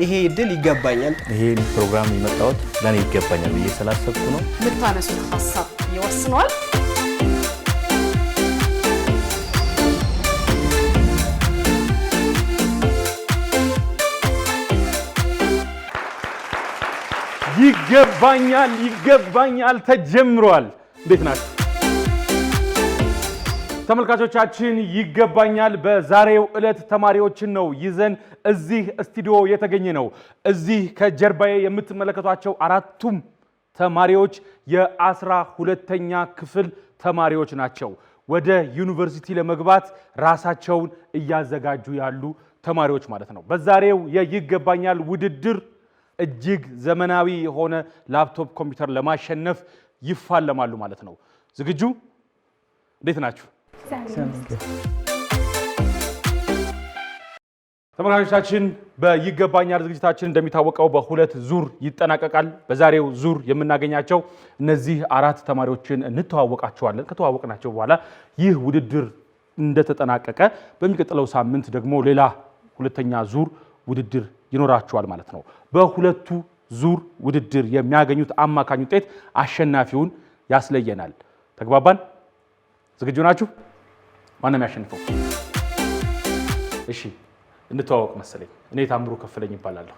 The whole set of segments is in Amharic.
ይሄ እድል ይገባኛል። ይሄ ፕሮግራም የመጣሁት ለኔ ይገባኛል ብዬ ስላሰብኩ ነው። የምታነሱት ሀሳብ ይወስነዋል። ይገባኛል ተጀምሯል። እንዴት ናችሁ ተመልካቾቻችን? ይገባኛል በዛሬው ዕለት ተማሪዎችን ነው ይዘን እዚህ ስቱዲዮ የተገኘ ነው። እዚህ ከጀርባዬ የምትመለከቷቸው አራቱም ተማሪዎች የ12ኛ ክፍል ተማሪዎች ናቸው። ወደ ዩኒቨርሲቲ ለመግባት ራሳቸውን እያዘጋጁ ያሉ ተማሪዎች ማለት ነው። በዛሬው የይገባኛል ውድድር እጅግ ዘመናዊ የሆነ ላፕቶፕ ኮምፒውተር ለማሸነፍ ይፋለማሉ ማለት ነው። ዝግጁ? እንዴት ናችሁ? ተመልካቾቻችን በይገባኛል ዝግጅታችን እንደሚታወቀው በሁለት ዙር ይጠናቀቃል። በዛሬው ዙር የምናገኛቸው እነዚህ አራት ተማሪዎችን እንተዋወቃቸዋለን። ከተዋወቅናቸው በኋላ ይህ ውድድር እንደተጠናቀቀ በሚቀጥለው ሳምንት ደግሞ ሌላ ሁለተኛ ዙር ውድድር ይኖራቸዋል ማለት ነው። በሁለቱ ዙር ውድድር የሚያገኙት አማካኝ ውጤት አሸናፊውን ያስለየናል። ተግባባን? ዝግጁ ናችሁ? ማንም ያሸንፈው? እሺ እንተዋወቅ መሰለኝ። እኔ ታምሩ ከፍለኝ ይባላለሁ።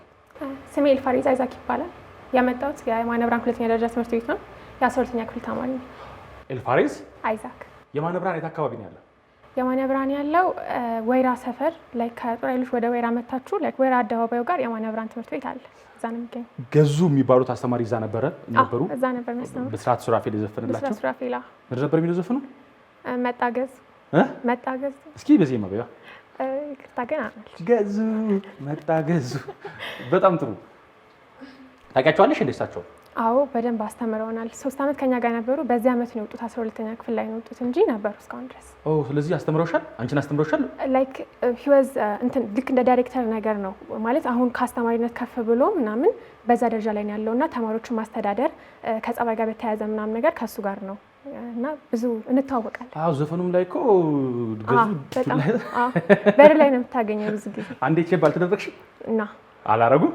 ስሜ ኤልፋሪዝ አይዛክ ይባላል። የመጣሁት የማነ ብርሃን ሁለተኛ ደረጃ ትምህርት ቤት ነው። የ12ኛ ክፍል ተማሪ ነኝ። ኤልፋሪዝ አይዛክ። የማነ ብርሃን የት አካባቢ ነው ያለው? የማነ ብርሃን ያለው ወይራ ሰፈር ላይ ከጦር ኃይሎች ወደ ወይራ መታችሁ ወይራ አደባባዩ ጋር የማነ ብርሃን ትምህርት ቤት አለ። እዛ ነው የሚገኘው። ገዙ የሚባሉት አስተማሪ እዛ ነበሩ? እዛ ነበር የሚያስተምሩት። በስርዓት ሱራፌል የዘፈንላቸው? በስርዓት ሱራፌል ምንድን ነበር የሚለው ዘፈኑ? መጣገዝ መጣገዝ። እስኪ በዚህ ማበያ ይቅርታ ግን አናል ገዙ መጣገዙ። በጣም ጥሩ። ታውቂያቸዋለሽ እንዴ እሳቸው? አዎ በደንብ አስተምረውናል። 3 ዓመት ከኛ ጋር ነበሩ። በዚህ ዓመት ነው የወጡት። 12ኛ ክፍል ላይ ነው የወጡት እንጂ ነበሩ እስካሁን ድረስ። ስለዚህ አስተምረውሻል? አንቺን አስተምረውሻል? ላይክ ሂወዝ እንትን ልክ እንደ ዳይሬክተር ነገር ነው ማለት አሁን ከአስተማሪነት ከፍ ብሎ ምናምን በዛ ደረጃ ላይ ነው ያለውና ተማሪዎችን ማስተዳደር ከጸባይ ጋር በተያያዘ ምናምን ነገር ከሱ ጋር ነው እና ብዙ እንተዋወቃለን። ዘፈኑም ላይ እኮ ገዙ በጣም በር ላይ ነው የምታገኘው ብዙ ጊዜ። አንዴ ቼክ ባልተደረግሽ እና አላረጉም?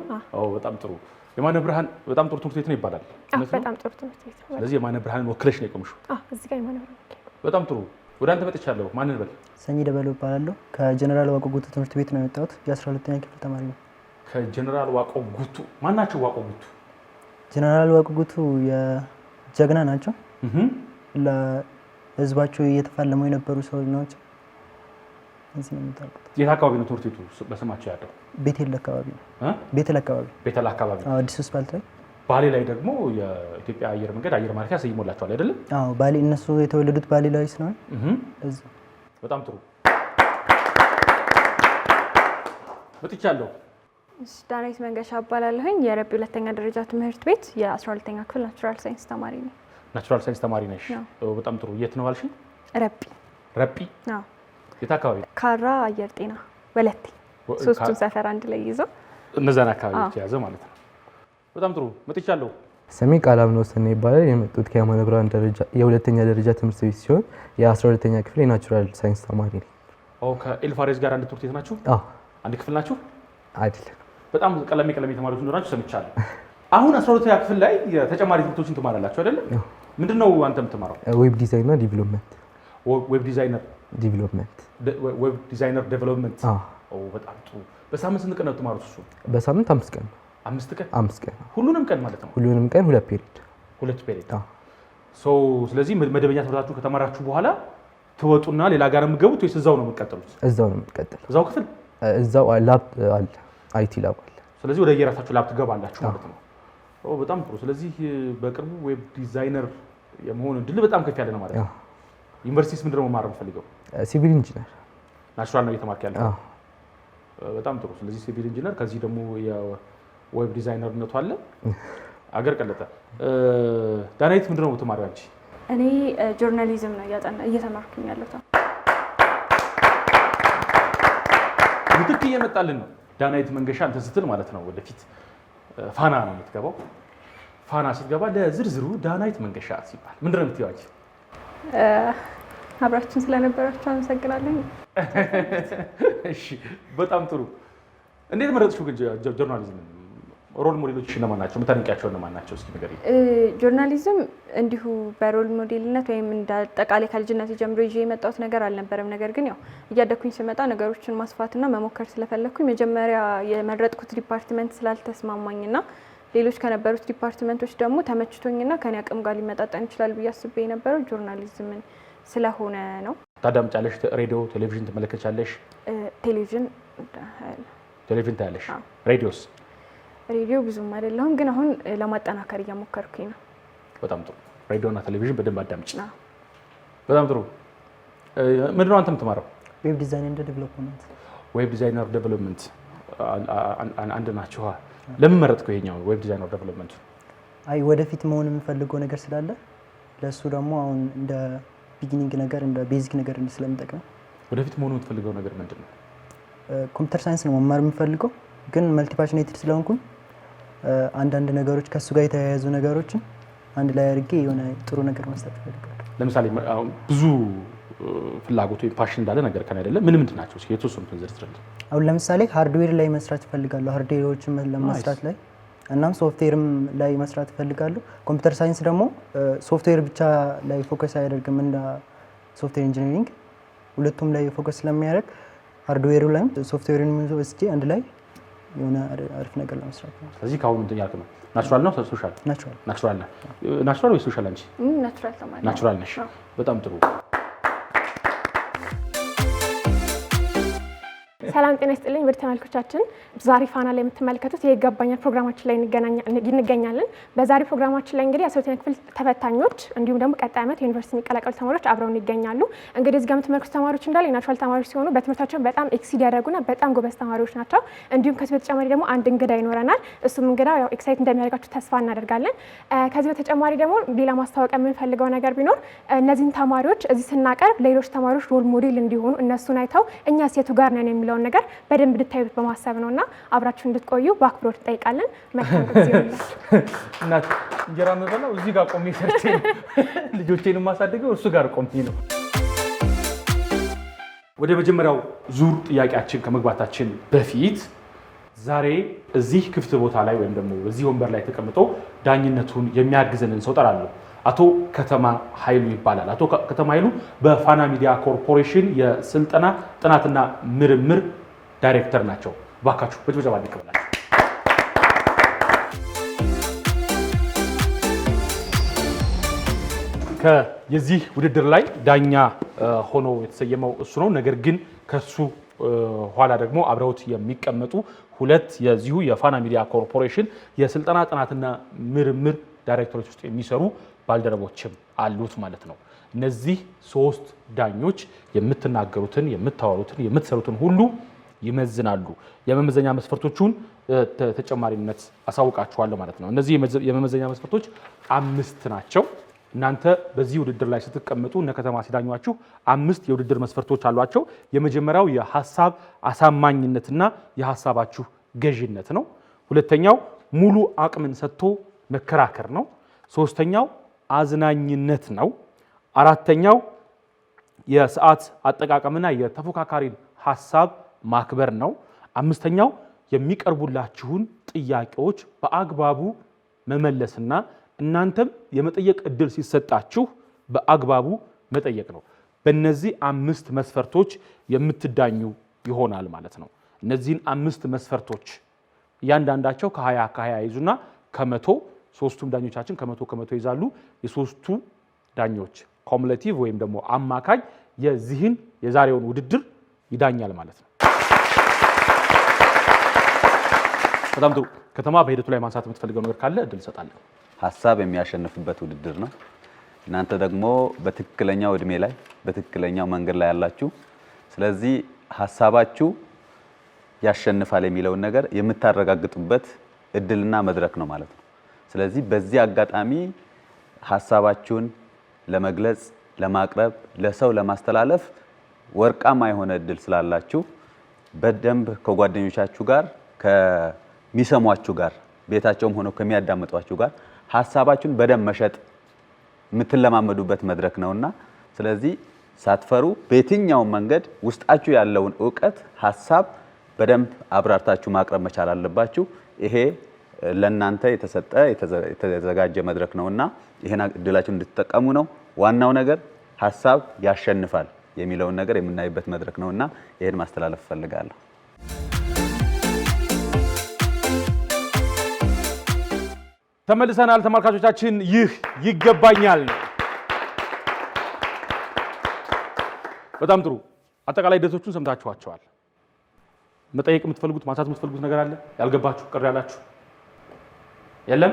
በጣም ጥሩ። የማነ ብርሃን በጣም ጥሩ ትምህርት ቤት ነው ይባላል። በጣም ጥሩ ትምህርት ቤት ነው። ስለዚህ የማነ ብርሃንን ወክለሽ ነው የቆምሽው? እዚህ ጋር የማነ ብርሃን። በጣም ጥሩ። ወደ አንተ መጥቻለሁ። ማንን በል? ሰኚ ደበሎ እባላለሁ። ከጀነራል ዋቆ ጉቱ ትምህርት ቤት ነው የመጣሁት። የ12ኛ ክፍል ተማሪ ነው። ከጀነራል ዋቆ ጉቱ። ማናቸው ዋቆ ጉቱ? ጀነራል ዋቆ ጉቱ የጀግና ናቸው። ለህዝባቸው እየተፋለሙ የነበሩ ሰዎች ናቸው። እዚህ ነው የምታውቁት። የት አካባቢ ነው ትምህርት ቤቱ በስማቸው ያለው? ቤቴል አካባቢ ነው። ቤቴል አካባቢ። ቤቴል አካባቢ። አዲስ አስፋልት ላይ። ባሌ ላይ ደግሞ የኢትዮጵያ አየር መንገድ አየር ማረፊያ ሰይሞላቸዋል አይደለም? ባሌ እነሱ የተወለዱት ባሌ ላይ ስለሆነ እዚህ። በጣም ጥሩ። መጥቻለሁ። ዳናይት መንገሻ እባላለሁኝ። የረቢ ሁለተኛ ደረጃ ትምህርት ቤት የ12ኛ ክፍል ናቹራል ሳይንስ ተማሪ ነኝ። ናቹራል ሳይንስ ተማሪ ነሽ? በጣም ጥሩ። የት ነው አልሽኝ? ረቢ። ረቢ? የት አካባቢ? ካራ አየር ጤና ወለቴ። ሶስቱን ሰፈር አንድ ላይ ይዞ እነዛን አካባቢዎች የያዘ ማለት ነው። በጣም ጥሩ። መጥቻለሁ። ስሜ ቃላም ነው ሰኔ ይባላል። የመጡት ከየማነ ብርሃን የሁለተኛ ደረጃ ትምህርት ቤት ሲሆን የ12ኛ ክፍል የናቹራል ሳይንስ ተማሪ ነኝ። ከኤልፋሬዝ ጋር አንድ ትምህርት ቤት ናችሁ? አንድ ክፍል ናችሁ? አይደለም። በጣም ቀለሜ ተማሪዎች እንደሆናችሁ ሰምቻለሁ። አሁን 12ኛ ክፍል ላይ ተጨማሪ ትምህርቶችን ትማራላችሁ አይደለም? ምንድነው አንተ የምትማረው? ዌብ ዲዛይን እና ዲቨሎፕመንት። ዌብ ዲዛይነር ዲቨሎፕመንት። ዌብ ዲዛይነር ዴቨሎፕመንት። በጣም ጥሩ። በሳምንት ስንት ቀን ነው የምትማሩት እሱ? በሳምንት 5 ቀን። 5 ቀን? ሁሉንም ቀን ማለት ነው? ሁሉንም ቀን 2 ፔሪድ። 2 ፔሪድ። ስለዚህ መደበኛ ትምህርታችሁ ከተማራችሁ በኋላ ትወጡና ሌላ ጋር የምትገቡት ወይስ እዛው ነው የምትቀጥሉት? እዛው ነው የምትቀጥሉት። እዛው ክፍል? እዛው ላብ አለ፣ አይቲ ላብ አለ። ስለዚህ ወደ የራሳችሁ ላብ ትገባላችሁ ማለት ነው። በጣም ጥሩ። ስለዚህ በቅርቡ ዌብ ዲዛይነር የመሆን እድል በጣም ከፍ ያለ ነው ማለት ነው። ዩኒቨርሲቲስ ምንድን ነው መማር የምፈልገው? ሲቪል ኢንጂነር። ናቹራል ነው እየተማርክ ያለው? በጣም ጥሩ። ስለዚህ ሲቪል ኢንጂነር፣ ከዚህ ደግሞ የዌብ ዲዛይነርነቱ አለ። አገር ቀለጠ። ዳናይት ምንድን ነው የምትማሪው አንቺ? እኔ ጆርናሊዝም ነው እየተማርኩኝ ያለሁት። ምትክ እየመጣልን ነው። ዳናይት መንገሻ እንትን ስትል ማለት ነው ወደፊት ፋና ነው የምትገባው። ፋና ስትገባ ለዝርዝሩ ዳናይት መንገሻ ሲባል ምንድን ነው የምትይው አንቺ? አብራችሁን ስለነበራችሁ አመሰግናለሁ። እሺ በጣም ጥሩ። እንዴት መረጥሽው ግን ጆርናሊዝም? ሮል ሞዴሎች እነማን ናቸው? የምታደንቂያቸው እነማን ናቸው? እስኪ ንገሪኝ። ጆርናሊዝም እንዲሁ በሮል ሞዴልነት ወይም እንደ አጠቃላይ ከልጅነት ጀምሮ ይዤ የመጣሁት ነገር አልነበረም። ነገር ግን ያው እያደኩኝ ስመጣ ነገሮችን ማስፋትና መሞከር ስለፈለኩኝ መጀመሪያ የመረጥኩት ዲፓርትመንት ስላልተስማማኝና ሌሎች ከነበሩት ዲፓርትመንቶች ደግሞ ተመችቶኝና ከኔ አቅም ጋር ሊመጣጠን ይችላል ብዬ አስቤ የነበረው ጆርናሊዝምን ስለሆነ ነው። ታዳምጫለሽ? ሬዲዮ፣ ቴሌቪዥን ትመለከቻለሽ? ቴሌቪዥን ታያለሽ? ሬዲዮስ? ሬዲዮ ብዙም አይደለሁም፣ ግን አሁን ለማጠናከር እየሞከርኩኝ ነው። በጣም ጥሩ። ሬዲዮና ቴሌቪዥን በደንብ አዳምጪ። በጣም ጥሩ። ምንድነው አንተ የምትማረው? ዌብ ዲዛይን ኤንድ ዴቨሎፕመንት። ዌብ ዲዛይነር ዴቨሎፕመንት አንድ ናችሁ። ለምን መረጥከው ይሄኛው ዌብ ዲዛይነር ዴቨሎፕመንት? አይ ወደፊት መሆን የምፈልገው ነገር ስላለ ለሱ ደግሞ አሁን እንደ ቢጊኒንግ ነገር እንደ ቤዚክ ነገር ስለሚጠቅም። ወደፊት መሆን የምትፈልገው ነገር ምንድን ነው? ኮምፒውተር ሳይንስ ነው መማር የምፈልገው፣ ግን መልቲ ፓሽኔትድ ስለሆንኩኝ አንዳንድ ነገሮች ከሱ ጋር የተያያዙ ነገሮችን አንድ ላይ አድርጌ የሆነ ጥሩ ነገር መስጠት እፈልጋለሁ። ለምሳሌ ብዙ ፍላጎት ወይ ፓሽን እንዳለ ነገር ከነ አይደለም ምን ምንድን ናቸው? እስኪ የተወሰኑትን ዝርዝርልኝ። አሁን ለምሳሌ ሃርድዌር ላይ መስራት እፈልጋለሁ፣ ሃርድዌሮችን ለመስራት ላይ እናም ሶፍትዌርም ላይ መስራት እፈልጋለሁ። ኮምፒውተር ሳይንስ ደግሞ ሶፍትዌር ብቻ ላይ ፎከስ አያደርግም፣ እንደ ሶፍትዌር ኢንጂነሪንግ ሁለቱም ላይ ፎከስ ስለሚያደርግ ሃርድዌሩ ላይ ሶፍትዌርን ወስጄ አንድ ላይ የሆነ አሪፍ ነገር ለመስራት ነው። ስለዚህ ከአሁኑ እንትን ያልክ ነው። ናቹራል ነው ሶሻል? ናቹራል ወይ ሶሻል? አንቺ ናቹራል ነሽ። በጣም ጥሩ። ሰላም ጤና ይስጥልኝ ውድ ተመልካቾቻችን፣ ዛሬ ፋና ላይ የምትመለከቱት የይገባኛል ፕሮግራማችን ላይ እንገኛለን። በዛሬ ፕሮግራማችን ላይ እንግዲህ 12ኛ ክፍል ተፈታኞች እንዲሁም ደግሞ ቀጣይ ዓመት ዩኒቨርሲቲ የሚቀላቀሉ ተማሪዎች አብረውን ይገኛሉ። እንግዲህ እዚህ ጋር የምትመለከቱት ተማሪዎች እንዳለ የናቹራል ተማሪዎች ሲሆኑ በትምህርታቸው በጣም ኤክሲድ ያደረጉና በጣም ጎበዝ ተማሪዎች ናቸው። እንዲሁም ከዚህ በተጨማሪ ደግሞ አንድ እንግዳ ይኖረናል። እሱም እንግዳ ያው ኤክሳይት እንደሚያደርጋችሁ ተስፋ እናደርጋለን። ከዚህ በተጨማሪ ደግሞ ሌላ ማስታወቂያ የምንፈልገው ነገር ቢኖር እነዚህን ተማሪዎች እዚህ ስናቀርብ ሌሎች ተማሪዎች ሮል ሞዴል እንዲሆኑ እነሱን አይተው እኛ ሴቱ ጋር ነን የሚለውን ነገር በደንብ እንድታዩት በማሰብ ነውና አብራችሁ እንድትቆዩ በአክብሮት እንጠይቃለን። መልካም ጊዜ ይሁንላችሁ። እናት እንጀራ የምበላው እዚህ ጋር ቆሜ ሰርቼ ልጆቼን የማሳድገው እሱ ጋር ቆሜ ነው። ወደ መጀመሪያው ዙር ጥያቄያችን ከመግባታችን በፊት ዛሬ እዚህ ክፍት ቦታ ላይ ወይም ደግሞ እዚህ ወንበር ላይ ተቀምጦ ዳኝነቱን የሚያግዘንን ሰው ጠራለሁ። አቶ ከተማ ኃይሉ ይባላል። አቶ ከተማ ኃይሉ በፋና ሚዲያ ኮርፖሬሽን የስልጠና ጥናትና ምርምር ዳይሬክተር ናቸው። ባካችሁ በጭብጨባ እንቀበላችሁ። የዚህ ውድድር ላይ ዳኛ ሆኖ የተሰየመው እሱ ነው። ነገር ግን ከሱ ኋላ ደግሞ አብረውት የሚቀመጡ ሁለት የዚሁ የፋና ሚዲያ ኮርፖሬሽን የስልጠና ጥናትና ምርምር ዳይሬክተሮች ውስጥ የሚሰሩ ባልደረቦችም አሉት ማለት ነው። እነዚህ ሶስት ዳኞች የምትናገሩትን፣ የምታወሩትን፣ የምትሰሩትን ሁሉ ይመዝናሉ። የመመዘኛ መስፈርቶቹን ተጨማሪነት አሳውቃችኋለሁ ማለት ነው። እነዚህ የመመዘኛ መስፈርቶች 5 ናቸው። እናንተ በዚህ ውድድር ላይ ስትቀመጡ እነ ከተማ ሲዳኟችሁ 5 የውድድር መስፈርቶች አሏቸው። የመጀመሪያው የሐሳብ አሳማኝነትና የሐሳባችሁ ገዥነት ነው። ሁለተኛው ሙሉ አቅምን ሰጥቶ መከራከር ነው። ሶስተኛው አዝናኝነት ነው። አራተኛው የሰዓት አጠቃቀምና የተፎካካሪን ሐሳብ ማክበር ነው። አምስተኛው የሚቀርቡላችሁን ጥያቄዎች በአግባቡ መመለስና እናንተም የመጠየቅ እድል ሲሰጣችሁ በአግባቡ መጠየቅ ነው። በእነዚህ 5 መስፈርቶች የምትዳኙ ይሆናል ማለት ነው። እነዚህን 5 መስፈርቶች እያንዳንዳቸው ከ20 ይዙና ከመቶ ሶስቱም ዳኞቻችን ከመቶ ይዛሉ። የሶስቱ ዳኞች ኮሙሌቲቭ ወይም ደግሞ አማካኝ የዚህን የዛሬውን ውድድር ይዳኛል ማለት ነው። በጣም ጥሩ። ከተማ በሂደቱ ላይ ማንሳት የምትፈልገው ነገር ካለ እድል እሰጣለሁ። ሀሳብ የሚያሸንፍበት ውድድር ነው። እናንተ ደግሞ በትክክለኛው እድሜ ላይ በትክክለኛው መንገድ ላይ ያላችሁ፣ ስለዚህ ሀሳባችሁ ያሸንፋል የሚለውን ነገር የምታረጋግጡበት እድልና መድረክ ነው ማለት ነው። ስለዚህ በዚህ አጋጣሚ ሀሳባችሁን ለመግለጽ፣ ለማቅረብ፣ ለሰው ለማስተላለፍ ወርቃማ የሆነ እድል ስላላችሁ በደንብ ከጓደኞቻችሁ ጋር ከሚሰሟችሁ ጋር ቤታቸውም ሆነው ከሚያዳምጧችሁ ጋር ሀሳባችሁን በደንብ መሸጥ የምትለማመዱበት መድረክ ነውና ስለዚህ ሳትፈሩ በየትኛው መንገድ ውስጣችሁ ያለውን ዕውቀት ሀሳብ በደንብ አብራርታችሁ ማቅረብ መቻል አለባችሁ። ይሄ ለእናንተ የተዘጋጀ መድረክ ነውና ይሄን እድላችሁን እንድትጠቀሙ ነው። ዋናው ነገር ሀሳብ ያሸንፋል የሚለውን ነገር የምናይበት መድረክ ነውና ይሄን ማስተላለፍ ፈልጋለሁ። ተመልሰናል ተመልካቾቻችን። ይህ ይገባኛል ነው። በጣም ጥሩ። አጠቃላይ ሂደቶቹን ሰምታችኋቸዋል። መጠየቅ የምትፈልጉት ማንሳት የምትፈልጉት ነገር አለ? ያልገባችሁ ቅር ያላችሁ የለም?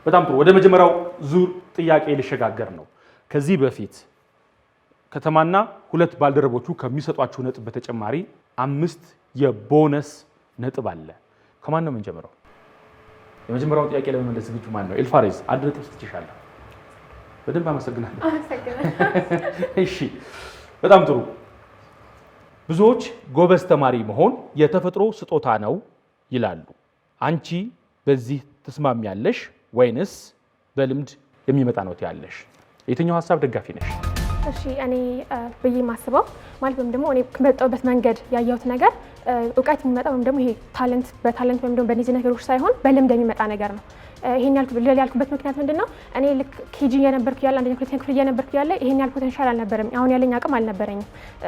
በጣም ጥሩ። ወደ መጀመሪያው ዙር ጥያቄ ሊሸጋገር ነው። ከዚህ በፊት ከተማና ሁለት ባልደረቦቹ ከሚሰጧቸው ነጥብ በተጨማሪ 5 የቦነስ ነጥብ አለ። ከማን ነው የምንጀምረው? የመጀመሪያው ጥያቄ ለመመለስ ዝግጁ ማን ነው? ኤልፋሬዝ 1 ነጥብ ስትችላለህ። በደንብ አመሰግናለሁ። እሺ፣ በጣም ጥሩ። ብዙዎች ጎበዝ ተማሪ መሆን የተፈጥሮ ስጦታ ነው ይላሉ። አንቺ በዚህ ትስማሚያለሽ ወይንስ በልምድ የሚመጣ ነው ትያለሽ? የትኛው ሀሳብ ደጋፊ ነሽ? እሺ እኔ ብዬ ማስበው ማለት ወይም ደግሞ እኔ ከመጣሁበት መንገድ ያየሁት ነገር እውቀት የሚመጣ ወይም ደግሞ ይሄ በታለንት ወይም ደግሞ በእነዚህ ነገሮች ሳይሆን በልምድ የሚመጣ ነገር ነው። ይሄን ያልኩበት ምክንያት ምንድነው? እኔ ልክ ኬጂ እየነበርኩ ያለ አንደኛ ክፍል እየነበርኩ ያለ ይሄን ያህል ፖቴንሻል አልነበረም። አሁን ያለኝ አቅም አልነበረኝም።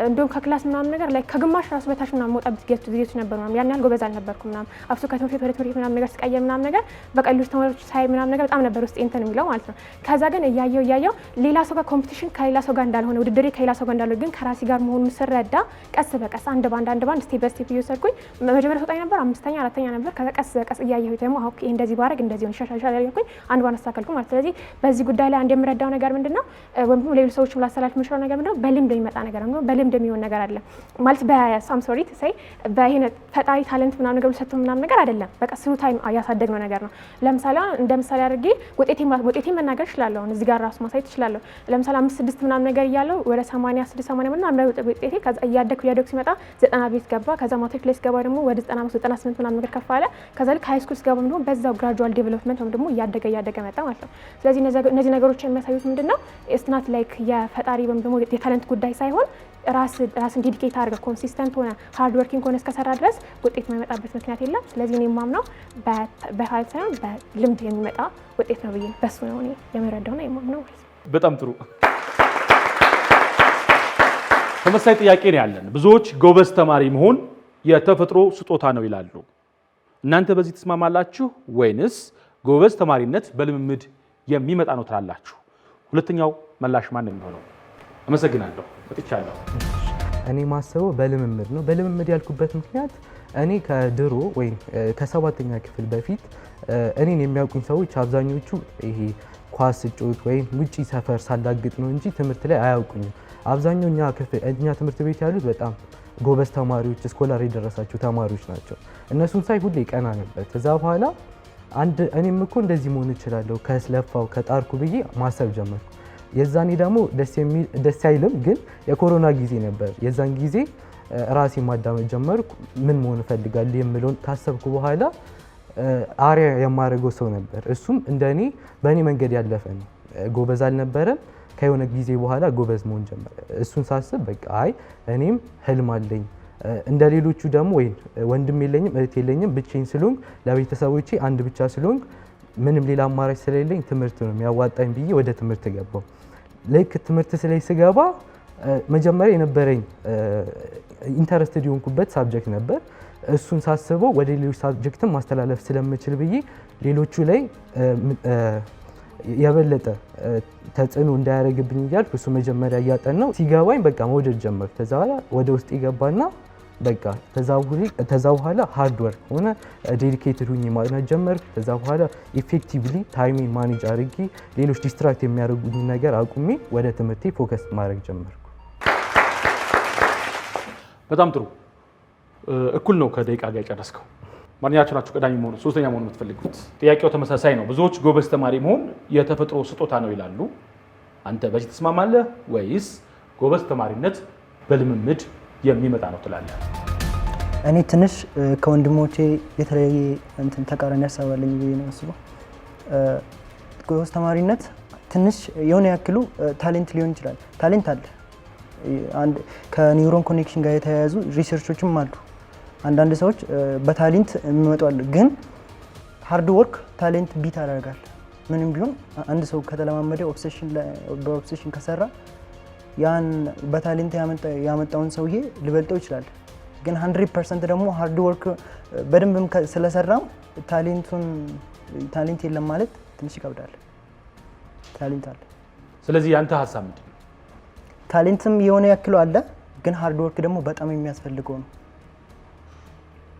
እንዲሁም ከክላስ ምናምን ነገር ላይ ከግማሽ ራሱ በታች ምናምን መውጣበት ጊዜዎች ነበሩ። ምናምን ያን ያህል ጎበዝ አልነበርኩም። ምናምን አፍሶ ከትምህርት ቤት ወደ ትምህርት ቤት ምናምን ነገር ስቀየር ምናምን ነገር በቃ ሌሎች ተማሪዎች ሳይ ምናምን ነገር በጣም ነበር ውስጥ እንትን የሚለው ማለት ነው። ከዛ ግን እያየው ሌላ ሰው ጋር ኮምፒቲሽን ከሌላ ሰው ጋር እንዳልሆነ ውድድሬ ከሌላ ሰው ጋር እንዳልሆነ ግን ከራሴ ጋር መሆኑን ስረዳ ቀስ በቀስ አንድ ባንድ ስቴፕ በስቴፕ እየወሰድኩኝ መጀመሪያ ሰውጣኝ ነበር 5ኛ 4ኛ ነበር። ከዛ ቀስ በቀስ እያየሁ ደግሞ ኦኬ እንደዚህ ባረግ እንደዚህ ሆነ ሻሻሻ ያልኩኝ አንድ ዋን አስተካከልኩ ማለት። ስለዚህ በዚህ ጉዳይ ላይ አንድ የምረዳው ነገር ምንድነው ወይም ሌሎች ሰዎችም ላስተላልፍ የምችለው ነገር ምንድነው በልምድ የሚመጣ ነገር ነው። በልምድ የሚሆን ነገር አለ ማለት በሳም ሶሪ ቱ ሴይ በይሄን ፈጣሪ ታለንት ምናምን ነገር ሰጥቶ ምናምን ነገር አይደለም። በቃ ስሩ ታይም ያሳደግነው ነገር ነው። ለምሳሌ እንደ ምሳሌ አድርጌ ውጤቴን መናገር እችላለሁ። እዚህ ጋር ራሱ ማሳየት እችላለሁ። ለምሳሌ 5-6 ምናምን ነገር እያለው ወደ 86-80 ምናምን ውጤቴ ከዛ እያደኩ ሲመጣ 90 ቤት ገባ። ከዛ ማትሪክ ላይ ስገባ ደግሞ ወደ 95-98 ምናምን ነገር ከፍ አለ። ከዛ ልክ ሃይ ስኩል ስገባ ደግሞ በዛው ግራጁዋል ዴቨሎፕመንት ወይም ደግሞ እያደገ መጣ ማለት ነው። ስለዚህ እነዚህ ነገሮች የሚያሳዩት ምንድነው ስናት ላይክ የፈጣሪ ወይም ደግሞ የታለንት ጉዳይ ሳይሆን ራስን ዴዲኬት አድርገህ ኮንሲስተንት ሆነ ሃርድ ወርኪንግ ሆነ እስከሰራ ድረስ ውጤት የማይመጣበት ምክንያት የለም። ስለዚህ እኔ የማምነው በታለንት ሳይሆን በልምድ የሚመጣ ውጤት ነው ብዬ በሱ ነው እኔ የምረዳውና የማምነው ማለት ነው። በጣም ጥሩ። ተመሳሳይ ጥያቄ ነው ያለን። ብዙዎች ጎበዝ ተማሪ መሆን የተፈጥሮ ስጦታ ነው ይላሉ። እናንተ በዚህ ተስማማላችሁ ወይንስ ጎበዝ ተማሪነት በልምምድ የሚመጣ ነው ትላላችሁ? ሁለተኛው መላሽ ማን ነው የሚሆነው? አመሰግናለሁ። መጥቻለሁ። እኔ ማስበው በልምምድ ነው። በልምምድ ያልኩበት ምክንያት እኔ ከድሮ ወይም ከ7ኛ ክፍል በፊት እኔን የሚያውቁኝ ሰዎች አብዛኞቹ ይሄ ኳስ ስጮት ወይም ውጪ ሰፈር ሳላግጥ ነው እንጂ ትምህርት ላይ አያውቁኝም። አብዛኛው እኛ ትምህርት ቤት ያሉት በጣም ጎበዝ ተማሪዎች፣ ስኮላር የደረሳቸው ተማሪዎች ናቸው። እነሱን ሳይ ሁሌ ቀና ነበር። ከዛ በኋላ እኔም እኮ እንደዚህ መሆን እችላለሁ ከስለፋው ከጣርኩ ብዬ ማሰብ ጀመርኩ። የዛኔ ደግሞ ደስ አይልም፣ ግን የኮሮና ጊዜ ነበር። የዛን ጊዜ ራሴ ማዳመጥ ጀመርኩ። ምን መሆን እፈልጋለሁ የምለውን ካሰብኩ በኋላ አሪያ የማደርገው ሰው ነበር። እሱም እንደኔ በእኔ መንገድ ያለፈ ነው። ጎበዝ አልነበረም። ከሆነ ጊዜ በኋላ ጎበዝ መሆን ጀመረ። እሱን ሳስብ በቃ አይ እኔም ህልም አለኝ እንደ ሌሎቹ ደግሞ ወይ ወንድም የለኝም እህት የለኝም ብቻዬን ስለሆንኩ ለቤተሰቦቼ አንድ ብቻ ስለሆንኩ ምንም ሌላ አማራጭ ስለሌለኝ ትምህርት ነው የሚያዋጣኝ ብዬ ወደ ትምህርት ገባሁ። ልክ ትምህርት ላይ ስገባ መጀመሪያ የነበረኝ ኢንተረስትድ የሆንኩበት ሳብጀክት ነበር። እሱን ሳስበው ወደ ሌሎች ሳብጀክትም ማስተላለፍ ስለምችል ብዬ ሌሎቹ ላይ የበለጠ ተጽዕኖ እንዳያደርግብኝ እያልኩ እሱ መጀመሪያ እያጠናው ሲገባኝ በቃ መውደድ ጀመርኩ። ከዛ በኋላ ወደ ውስጥ ይገባና በቃ ከዛ በኋላ ሃርድ ወርክ ሆነ ዴዲኬትድ ሁኜ ማጥናት ጀመርኩ። ከዛ በኋላ ኢፌክቲቭሊ ታይሜን ማኔጅ አድርጌ ሌሎች ዲስትራክት የሚያደርጉኝ ነገር አቁሜ ወደ ትምህርቴ ፎከስ ማድረግ ጀመርኩ። በጣም ጥሩ። እኩል ነው ከደቂቃ ጋር የጨረስከው። ማንኛችሁ ናችሁ ቀዳሚ መሆኑ ሶስተኛ መሆኑ የምትፈልጉት? ጥያቄው ተመሳሳይ ነው። ብዙዎች ጎበዝ ተማሪ መሆን የተፈጥሮ ስጦታ ነው ይላሉ። አንተ በዚህ ተስማማለህ ወይስ ጎበዝ ተማሪነት በልምምድ የሚመጣ ነው ትላለህ? እኔ ትንሽ ከወንድሞቼ የተለያየ ተቃራኒ ሀሳብ አለኝ ብዬ ነው የማስበው። ጎበዝ ተማሪነት ትንሽ የሆነ ያክሉ ታሌንት ሊሆን ይችላል። ታሌንት አለ። ከኒውሮን ኮኔክሽን ጋር የተያያዙ ሪሰርቾችም አሉ። አንዳንድ ሰዎች በታሌንት የሚመጡ አሉ፣ ግን ሃርድ ወርክ ታሌንት ቢት ያደርጋል። ምንም ቢሆን አንድ ሰው ከተለማመደ በኦብሴሽን ከሰራ ያን በታሌንት ያመጣውን ሰውዬ ሊበልጠው ይችላል። ግን 100% ደግሞ ሃርድ ወርክ በደንብም ስለሰራም ታሌንት የለም ማለት ትንሽ ይከብዳል። ታሌንት አለ። ስለዚህ ያንተ ሀሳብ ምንድን ነው? ታሌንትም የሆነ ያክሉ አለ፣ ግን ሃርድ ወርክ ደግሞ በጣም የሚያስፈልገው ነው።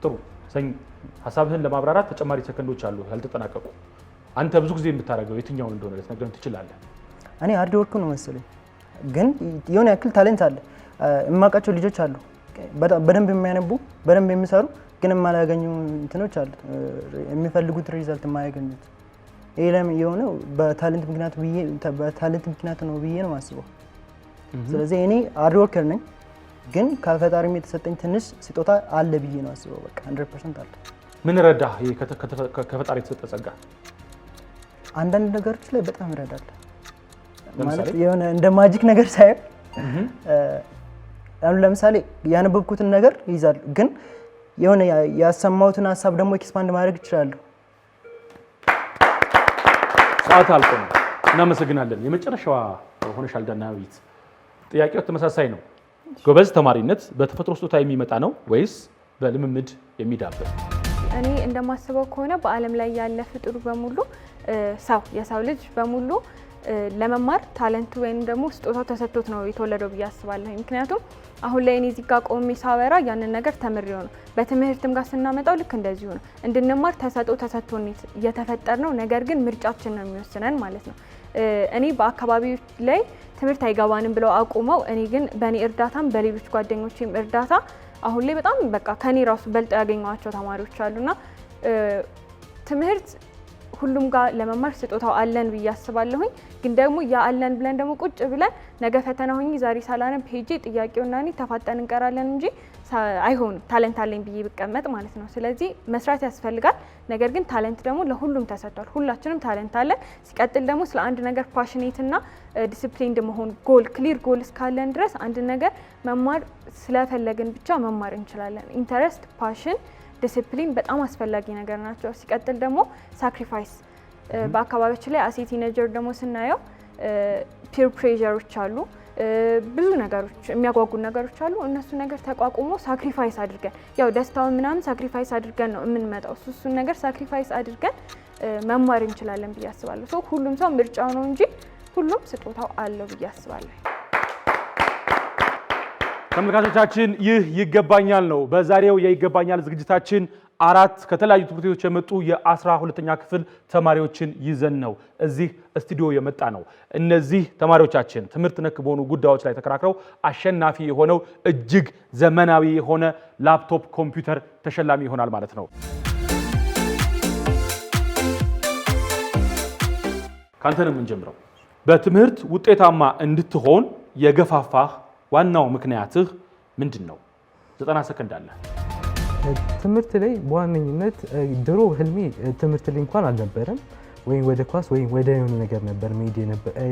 ጥሩ ሰኝ ሀሳብህን ለማብራራት ተጨማሪ ሰከንዶች አሉ ያልተጠናቀቁ። አንተ ብዙ ጊዜ የምታደርገው የትኛውን እንደሆነ ልትነግረን ትችላለህ? እኔ ሃርድ ወርክ ነው መሰለኝ፣ ግን የሆነ ያክል ታሌንት አለ። የማውቃቸው ልጆች አሉ በደንብ የሚያነቡ በደንብ የሚሰሩ ግን የማያገኙ እንትኖች አሉ፣ የሚፈልጉት ሪዛልት የማያገኙት። ይሄ የሆነው በታሌንት ምክንያት ነው ብዬ ነው የማስበው። ስለዚህ እኔ ሃርድ ወርከር ነኝ፣ ግን ከፈጣሪም የተሰጠኝ ትንሽ ስጦታ አለ ብዬ ነው አስበው። በቃ 100% አለ። ምን ረዳህ? ይሄ ከፈጣሪ የተሰጠ ጸጋ አንዳንድ ነገሮች ላይ በጣም ይረዳል። ማለት የሆነ እንደ ማጂክ ነገር ሳይሆን አሁን ለምሳሌ ያነበብኩትን ነገር ይይዛል፣ ግን የሆነ ያሰማሁትን ሀሳብ ደግሞ ኤክስፓንድ ማድረግ ይችላል። ሰዓት አልቆ ነው። እናመሰግናለን። የመጨረሻዋ ሆነሻል ዳናዊት። ጥያቄው ተመሳሳይ ነው። ጎበዝ ተማሪነት በተፈጥሮ ስጦታ የሚመጣ ነው ወይስ በልምምድ የሚዳብር? እኔ እንደማስበው ከሆነ በዓለም ላይ ያለ ፍጡር በሙሉ የሰው ልጅ በሙሉ ለመማር ታለንቱ ወይም ደግሞ ስጦታው ተሰጥቶት ነው የተወለደው ብዬ አስባለሁ። ምክንያቱም አሁን ላይ እኔ እዚህ ጋር ቆሜ ሳወራ ያንን ነገር ተምሬው ነው። በትምህርትም ጋር ስናመጣው ልክ እንደዚሁ ነው። እንድንማር ተሰጥቶን እየተፈጠር ነው። ነገር ግን ምርጫችን ነው የሚወስነን ማለት ነው። እኔ በአካባቢዎች ላይ ትምህርት አይገባንም ብለው አቁመው፣ እኔ ግን በእኔ እርዳታም በሌሎች ጓደኞቼም እርዳታ አሁን ላይ በጣም በቃ ከኔ ራሱ በልጠው ያገኘኋቸው ተማሪዎች አሉና ትምህርት ሁሉም ጋር ለመማር ስጦታው አለን ብዬ አስባለሁኝ። ግን ደግሞ ያ አለን ብለን ደግሞ ቁጭ ብለን ነገ ፈተና ሆኜ ዛሬ ሳላነብ ሄጄ ጥያቄውና እኔ ተፋጠን እንቀራለን እንጂ አይሆንም። ታለንት አለኝ ብዬ ብቀመጥ ማለት ነው። ስለዚህ መስራት ያስፈልጋል። ነገር ግን ታለንት ደግሞ ለሁሉም ተሰጥቷል። ሁላችንም ታለንት አለን። ሲቀጥል ደግሞ ስለ አንድ ነገር ፓሽኔትና ዲሲፕሊንድ መሆን ክሊር ጎል እስካለን ድረስ አንድ ነገር መማር ስለፈለግን ብቻ መማር እንችላለን። ኢንተረስት፣ ፓሽን፣ ዲሲፕሊን በጣም አስፈላጊ ነገር ናቸው። ሲቀጥል ደግሞ ሳክሪፋይስ በአካባቢያችን ላይ አሴ ቲኔጀር ደግሞ ስናየው ፒር ፕሬዠሮች አሉ፣ ብዙ ነገሮች የሚያጓጉ ነገሮች አሉ። እነሱ ነገር ተቋቁሞ ሳክሪፋይስ አድርገን ያው ደስታውን ምናምን ሳክሪፋይስ አድርገን ነው የምንመጣው። እሱን ነገር ሳክሪፋይስ አድርገን መማር እንችላለን ብዬ አስባለሁ። ሁሉም ሰው ምርጫው ነው እንጂ ሁሉም ስጦታው አለው ብዬ አስባለሁ። ተመልካቾቻችን ይህ ይገባኛል ነው። በዛሬው የይገባኛል ዝግጅታችን 4 ከተለያዩ ትምህርት ቤቶች የመጡ የ12ኛ ክፍል ተማሪዎችን ይዘን ነው እዚህ ስቱዲዮ የመጣ ነው። እነዚህ ተማሪዎቻችን ትምህርት ነክ በሆኑ ጉዳዮች ላይ ተከራክረው አሸናፊ የሆነው እጅግ ዘመናዊ የሆነ ላፕቶፕ ኮምፒውተር ተሸላሚ ይሆናል ማለት ነው። ካንተ ነው የምንጀምረው። በትምህርት ውጤታማ እንድትሆን የገፋፋህ ዋናው ምክንያትህ ምንድን ነው? 90 ሰከንድ አለ። ትምህርት ላይ በዋነኝነት ድሮ ህልሜ ትምህርት ላይ እንኳን አልነበረም። ወይም ወደ ኳስ ወይም ወደ የሆነ ነገር ነበር መሄድ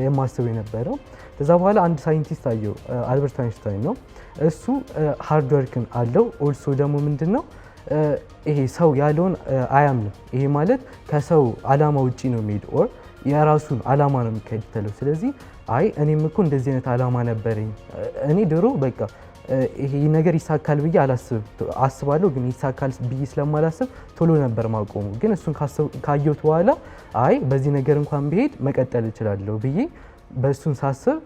የማስበው የነበረው። ከዛ በኋላ አንድ ሳይንቲስት አየው፣ አልበርት አይንስታይን ነው። እሱ ሃርድ ወርክን አለው። ኦልሶ ደግሞ ምንድነው ይሄ ሰው ያለውን አያምንም። ይሄ ማለት ከሰው አላማ ውጪ ነው የሚሄድ ኦር የራሱን አላማ ነው የሚከተለው። ስለዚህ አይ እኔም እኮ እንደዚህ አይነት አላማ ነበረኝ። እኔ ድሮ በቃ ይሄ ነገር ይሳካል ብዬ አስባለሁ፣ ግን ይሳካል ብዬ ስለማላስብ ቶሎ ነበር ማቆሙ። ግን እሱን ካየሁት በኋላ አይ በዚህ ነገር እንኳን ብሄድ መቀጠል እችላለሁ ብዬ በእሱን ሳስብ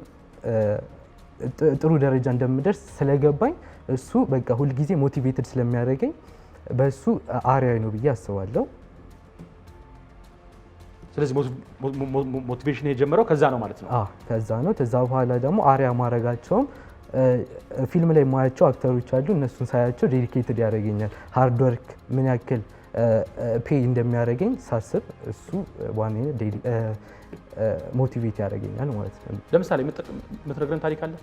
ጥሩ ደረጃ እንደምደርስ ስለገባኝ እሱ በቃ ሁልጊዜ ሞቲቬትድ ስለሚያደርገኝ በእሱ አርአያ ነው ብዬ አስባለሁ። ስለዚህ ሞቲቬሽን የጀመረው ከዛ ነው ማለት ነው። ከዛ ነው። ከዛ በኋላ ደግሞ አርአያ ማድረጋቸውም ፊልም ላይ የማያቸው አክተሮች አሉ። እነሱን ሳያቸው ዴዲኬትድ ያደርገኛል። ሃርድ ወርክ ምን ያክል ፔይ እንደሚያደርገኝ ሳስብ እሱ ዋናው ሞቲቬት ያደርገኛል ማለት ነው። ለምሳሌ የምትነግረን ታሪክ አለ?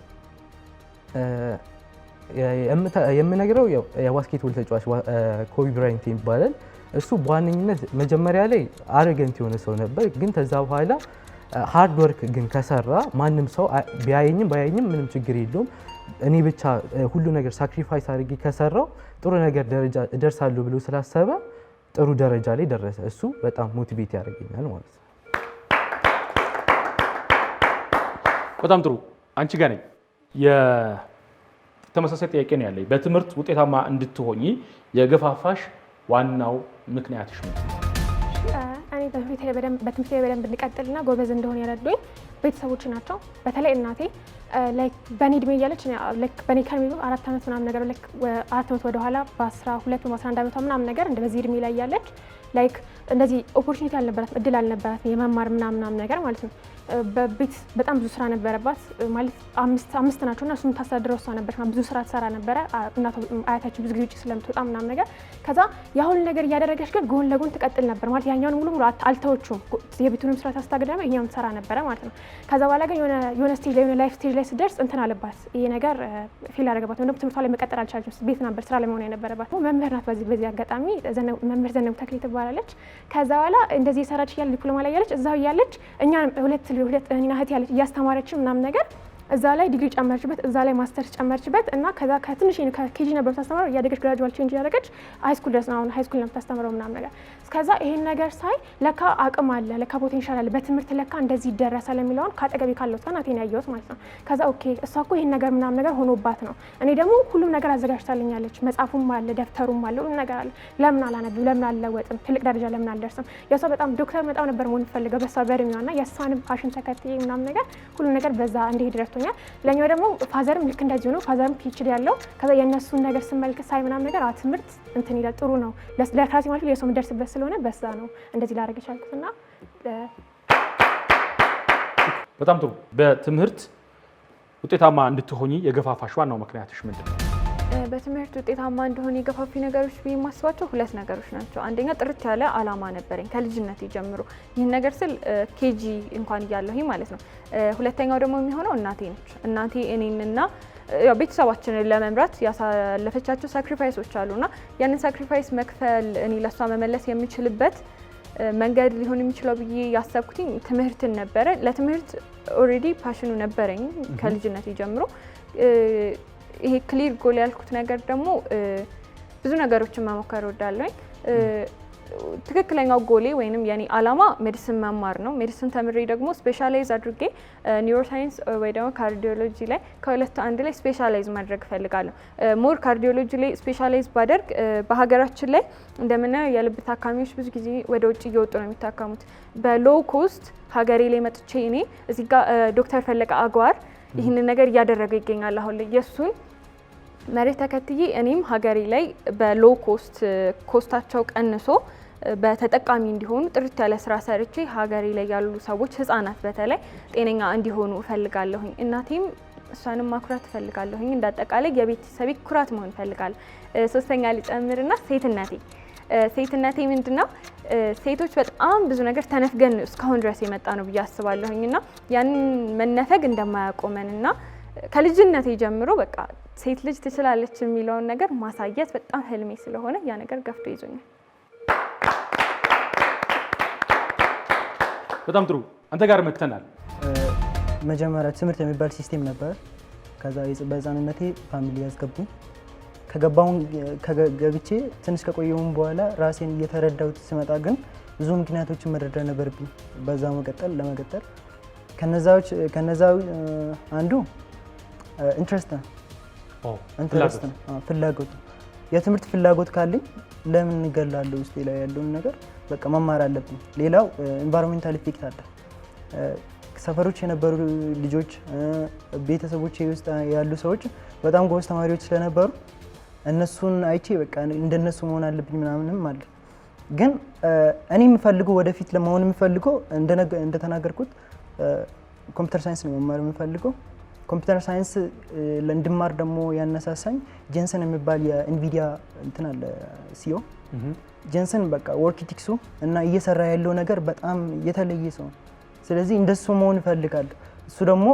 የምነግረው የባስኬትቦል ተጫዋች ኮቢ ብራይንት ይባላል። እሱ በዋነኝነት መጀመሪያ ላይ አረገንት የሆነ ሰው ነበር፣ ግን ከዛ በኋላ ሃርድ ወርክ ግን ከሰራ ማንም ሰው ቢያየኝም ባያየኝም ምንም ችግር የለውም። እኔ ብቻ ሁሉ ነገር ሳክሪፋይስ አድርጌ ከሰራው ጥሩ ነገር ደረጃ እደርሳለሁ ብሎ ስላሰበ ጥሩ ደረጃ ላይ ደረሰ። እሱ በጣም ሞቲቬት ያደርገኛል ማለት ነው። በጣም ጥሩ። አንቺ ጋር ነኝ። የተመሳሳይ ጥያቄ ነው ያለኝ። በትምህርት ውጤታማ እንድትሆኚ የገፋፋሽ ዋናው ምክንያትሽ ምንድን ነው? እኔ በትምህርት ላይ በደንብ እንድቀጥልና ጎበዝ እንደሆነ ያረዱኝ ቤተሰቦች ናቸው። በተለይ እናቴ ላይክ በኔ እድሜ እያለች ላይክ በኔ ከሚሉ 4 ዓመት ምናምን ነገር ላይክ 4 ዓመት ወደ ኋላ በ12 በ11 ዓመቷ ምናምን ነገር እንደ በዚህ እድሜ ላይ እያለች ላይክ እንደዚህ ኦፖርቹኒቲ አልነበራትም፣ እድል አልነበራትም የመማር ምናምን ነገር ማለት ነው። በቤት በጣም ብዙ ስራ ነበረባት ማለት አምስት ናቸው እና እሱም ታስተዳድረው እሷ ነበረች። ብዙ ስራ ትሰራ ነበረ። እናቷ አያታችን ብዙ ጊዜ ውጭ ስለምትወጣ ምናምን ነገር ከዛ ያሁን ነገር እያደረገች ግን ጎን ለጎን ትቀጥል ነበር ማለት ያኛውን ሙሉ አልተወቹም። የቤቱንም ስራ ታስተዳድር ነበር፣ ይሄኛውን ትሰራ ነበረ ማለት ነው። ከዛ በኋላ ግን የሆነ ስቴጅ ላይ የሆነ ላይፍ ስቴጅ ላይ ስደርስ እንትን አለባት ይሄ ነገር ፊል አደረገባት። ወንድም ትምህርቷ ላይ መቀጠል አልቻለችም። ቤት ነበር ስራ ለመሆን የነበረባት። መምህር ናት። በዚህ አጋጣሚ መምህር ዘነቡ ተክሌ ትባላለች። ከዛ በኋላ እንደዚህ የሰራች እያለ ዲፕሎማ ላይ ያለች እዛው እያለች እኛ ሁለት እህትና እህት ያለች እያስተማረችን ምናምን ነገር እዛ ላይ ዲግሪ ጨመረችበት፣ እዛ ላይ ማስተርስ ጨመረችበት እና ከዛ ከትንሽ ከኬጂ ነበር ታስተምረው እያደገች ግራጁዋል ቼንጅ ያደረገች ሃይስኩል ድረስ ነው። አሁን ሃይስኩል ነው ታስተምረው ምናምን ነገር። ከዛ ይሄን ነገር ሳይ ለካ አቅም አለ፣ ለካ ፖቴንሻል አለ፣ በትምህርት ለካ እንደዚህ ይደረሳል የሚለውን ካጠገቤ ካለው ከናቴን ያየሁት ማለት ነው። ከዛ ኦኬ እሷ እኮ ይሄን ነገር ምናምን ነገር ሆኖባት ነው። እኔ ደግሞ ሁሉም ነገር አዘጋጅታልኛለች። መጽሐፉም አለ፣ ደብተሩም አለ፣ ሁሉም ነገር አለ። ለምን አላነብም? ለምን አልለወጥም? ትልቅ ደረጃ ለምን አልደርስም? የሷ በጣም ዶክተር በጣም ነበር መሆን ፈልገው በሷ በእድሜዋና የሷንም ፓሽን ተከትዬ ምናምን ነገር ሁሉም ነገር በዛ እንዲሄድ ረድቶኛል። ለኛው ደግሞ ፋዘርም ልክ እንደዚህ ነው። ፋዘርም ፒኤችዲ ያለው ከዛ የነሱን ነገር ስመልከት ሳይ ምናምን ነገር ትምህርት እንትን ይላል ጥሩ ነው ለራሴ ማለት የሰው የምደርስበት ስለሆነ በዛ ነው እንደዚህ ላደርግ የቻልኩትና በጣም ጥሩ። በትምህርት ውጤታማ እንድትሆኚ የገፋፋሽ ዋናው ምክንያትሽ ምንድን ነው? በትምህርት ውጤታማ እንደሆነ የገፋፊ ነገሮች ብዬ የማስባቸው 2 ነገሮች ናቸው። አንደኛ ጥርት ያለ አላማ ነበረኝ ከልጅነቴ ጀምሮ። ይህን ነገር ስል ኬጂ እንኳን እያለሁኝ ማለት ነው። ሁለተኛው ደግሞ የሚሆነው እናቴ ነች። እናቴ እኔንና ያው ቤተሰባችንን ለመምራት ያሳለፈቻቸው ሳክሪፋይሶች አሉና ያንን ሳክሪፋይስ መክፈል እኔ ለሷ መመለስ የምችልበት መንገድ ሊሆን የሚችለው ብዬ ያሰብኩትኝ ትምህርትን ነበረ። ለትምህርት ኦልሬዲ ፓሽኑ ነበረኝ ከልጅነቴ ጀምሮ። ይሄ ክሊር ጎል ያልኩት ነገር ደግሞ ብዙ ነገሮችን መሞከር እወዳለሁኝ። ትክክለኛው ጎሌ ወይንም የኔ አላማ ሜዲሲን መማር ነው። ሜዲሲን ተምሬ ደግሞ ስፔሻላይዝ አድርጌ ኒውሮሳይንስ ወይ ደግሞ ካርዲዮሎጂ ላይ ከሁለቱ አንድ ላይ ስፔሻላይዝ ማድረግ እፈልጋለሁ። ሞር ካርዲዮሎጂ ላይ ስፔሻላይዝ ባደርግ በሀገራችን ላይ እንደምናየው የልብ ታካሚዎች ብዙ ጊዜ ወደ ውጭ እየወጡ ነው የሚታከሙት። በሎው ኮስት ሀገሬ ላይ መጥቼ እኔ እዚህ ጋር ዶክተር ፈለቀ አግባር ይህንን ነገር እያደረገ ይገኛል። አሁን ላይ የእሱን መሬት ተከትዬ እኔም ሀገሬ ላይ በሎው ኮስታቸው ቀንሶ በተጠቃሚ እንዲሆኑ ጥርት ያለ ስራ ሰርቼ ሀገሬ ላይ ያሉ ሰዎች ህፃናት በተለይ ጤነኛ እንዲሆኑ እፈልጋለሁኝ። እናቴም እሷንም ማኩራት እፈልጋለሁኝ። እንዳጠቃላይ የቤተሰቤ ኩራት መሆን እፈልጋለሁ። ሶስተኛ ሊጨምርና ሴትነቴ ምንድነው? ሴቶች በጣም ብዙ ነገር ተነፍገን እስካሁን ድረስ የመጣ ነው ብዬ አስባለሁኝ እና ያንን መነፈግ እንደማያቆመንና ከልጅነቴ ጀምሮ በቃ ሴት ልጅ ትችላለች የሚለውን ነገር ማሳየት በጣም ህልሜ ስለሆነ ያ ነገር ገፍቶ ይዞኛል። በጣም ጥሩ። አንተ ጋር መጥተናል። መጀመሪያ ትምህርት የሚባል ሲስቴም ነበር። ከዛ በህፃንነቴ ፋሚሊ ያስገቡኝ። ገብቼ ትንሽ ከቆየሁም በኋላ ራሴን እየተረዳሁት ስመጣ ግን ብዙ ምክንያቶችን መረዳት ነበርብኝ በዛ ለመቀጠል። ከነዛው አንዱ ኢንትረስት ነው፣ ፍላጎት። የትምህርት ፍላጎት ካለኝ ለምን እገላለሁ? ውስጤ ላይ ያለውን ነገር በቃ መማር አለብኝ። ሌላው ኢንቫይሮንሜንታል ኢፌክት አለ። ሰፈሮች የነበሩ ልጆች፣ ቤተሰቦች ውስጥ ያሉ ሰዎች በጣም ጎበዝ ተማሪዎች ስለነበሩ እነሱን አይቼ በቃ እንደነሱ መሆን አለብኝ ምናምንም አለ። ግን እኔ የምፈልገው ወደፊት ለመሆን የምፈልገው እንደተናገርኩት ኮምፒውተር ሳይንስ ነው መማር የምፈልገው። ኮምፒውተር ሳይንስ እንድማር ደግሞ ያነሳሳኝ ጄንሰን የሚባል የኢንቪዲያ እንትን አለ ሲኦ ጄንሰን በቃ ወርክ ኢቲክሱ እና እየሰራ ያለው ነገር በጣም የተለየ ሰው። ስለዚህ እንደሱ መሆን እፈልጋለሁ። እሱ ደግሞ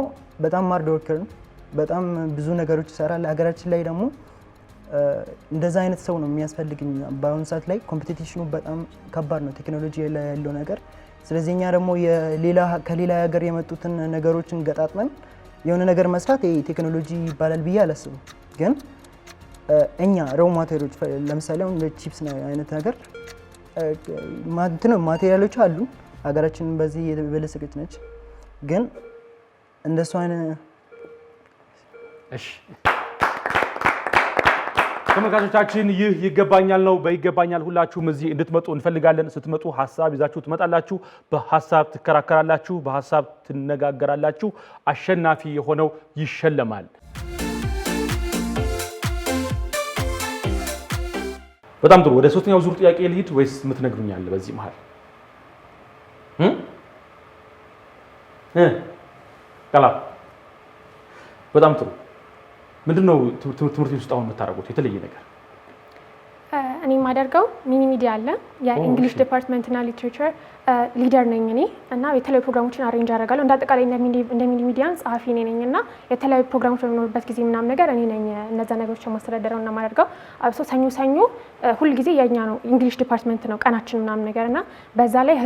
በጣም ሃርድ ወርከር ነው። በጣም ብዙ ነገሮች ይሰራል። ሀገራችን ላይ ደግሞ እንደዛ አይነት ሰው ነው የሚያስፈልግኝ። በአሁኑ ሰዓት ላይ ኮምፒቲሽኑ በጣም ከባድ ነው፣ ቴክኖሎጂ ላይ ያለው ነገር። ስለዚህ እኛ ደግሞ ከሌላ ሀገር የመጡትን ነገሮችን ገጣጥመን የሆነ ነገር መስራት ቴክኖሎጂ ይባላል ብዬ አላስብም። ግን እኛ ሮው ማቴሪያሎች ለምሳሌ አሁን ቺፕስ አይነት ነገር ማቴሪያሎች አሉ። ሀገራችን በዚህ የበለጸገች ነች። ግን እንደሱ አይነት እሺ ተመልካቾቻችን ይህ ይገባኛል ነው። በይገባኛል ሁላችሁም እዚህ እንድትመጡ እንፈልጋለን። ስትመጡ ሀሳብ ይዛችሁ ትመጣላችሁ። በሀሳብ ትከራከራላችሁ፣ በሀሳብ ትነጋገራላችሁ። አሸናፊ የሆነው ይሸለማል። በጣም ጥሩ። ወደ ሶስተኛው ዙር ጥያቄ ልሂድ ወይስ የምትነግሩኛል በዚህ መሃል? በጣም ጥሩ። ምንድነው ትምህርት ውስጥ አሁን የምታደርጉት የተለየ ነገር? እኔ የማደርገው ሚኒ ሚዲያ አለ። የእንግሊሽ ዲፓርትመንት እና ሊትሬቸር ሊደር ነኝ እኔ እና የተለያዩ ፕሮግራሞችን አሬንጅ አደርጋለሁ። እንደ አጠቃላይ እንደ ሚኒ ሚዲያ ጸሐፊ እኔ ነኝ እና የተለያዩ ፕሮግራሞች በሚኖሩበት ጊዜ ምናምን ነገር እኔ ነኝ እነዛ ነገሮች የማስተዳደረው እና የማደርገው። አብሶ ሰኞ ሁል ጊዜ የኛ ነው እንግሊሽ ዲፓርትመንት ነው ቀናችን ምናምን ነገር እና በዛ ላይ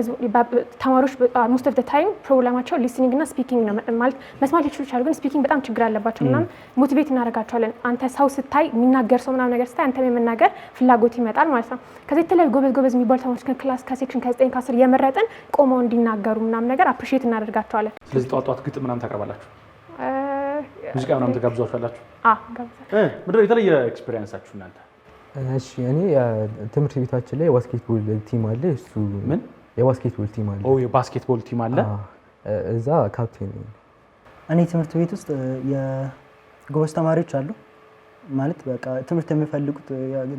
ተማሪዎች ሞስት ኦፍ ዘ ታይም ፕሮብለማቸው ሊስኒንግ እና ስፒኪንግ ነው። ማለት መስማት ሊችሉ ይችላሉ፣ ግን ስፒኪንግ በጣም ችግር አለባቸው። ምናምን ሞቲቬት እናደርጋቸዋለን። አንተ ሰው ስታይ የሚናገር ሰው ምናምን ነገር ስታይ አንተም የመናገር ፍላጎት ይመጣል ማለት ነው። ከዚህ የተለያዩ ጎበዝ የሚባሉ ተማሪዎች ክላስ ከሴክሽን ከ9 ከ10 የመረጥን ቆመው እንዲናገሩ ምናምን ነገር አፕሪሺየት እናደርጋቸዋለን። ስለዚህ ጠዋት ግጥም ምናምን ታቀርባላችሁ? ሙዚቃ ምናምን ተጋብዟችኋላችሁ? ጋብዛችሁ። ምንድነው የተለየ ኤክስፒሪየንሳችሁ እናንተ? እሺ እኔ ትምህርት ቤታችን ላይ የባስኬትቦል ቲም አለ። እሱ ምን የባስኬትቦል ቲም አለ? የባስኬትቦል ቲም አለ። እዛ ካፕቴን ነኝ። እኔ ትምህርት ቤት ውስጥ የጎበዝ ተማሪዎች አሉ። ማለት በቃ ትምህርት የሚፈልጉት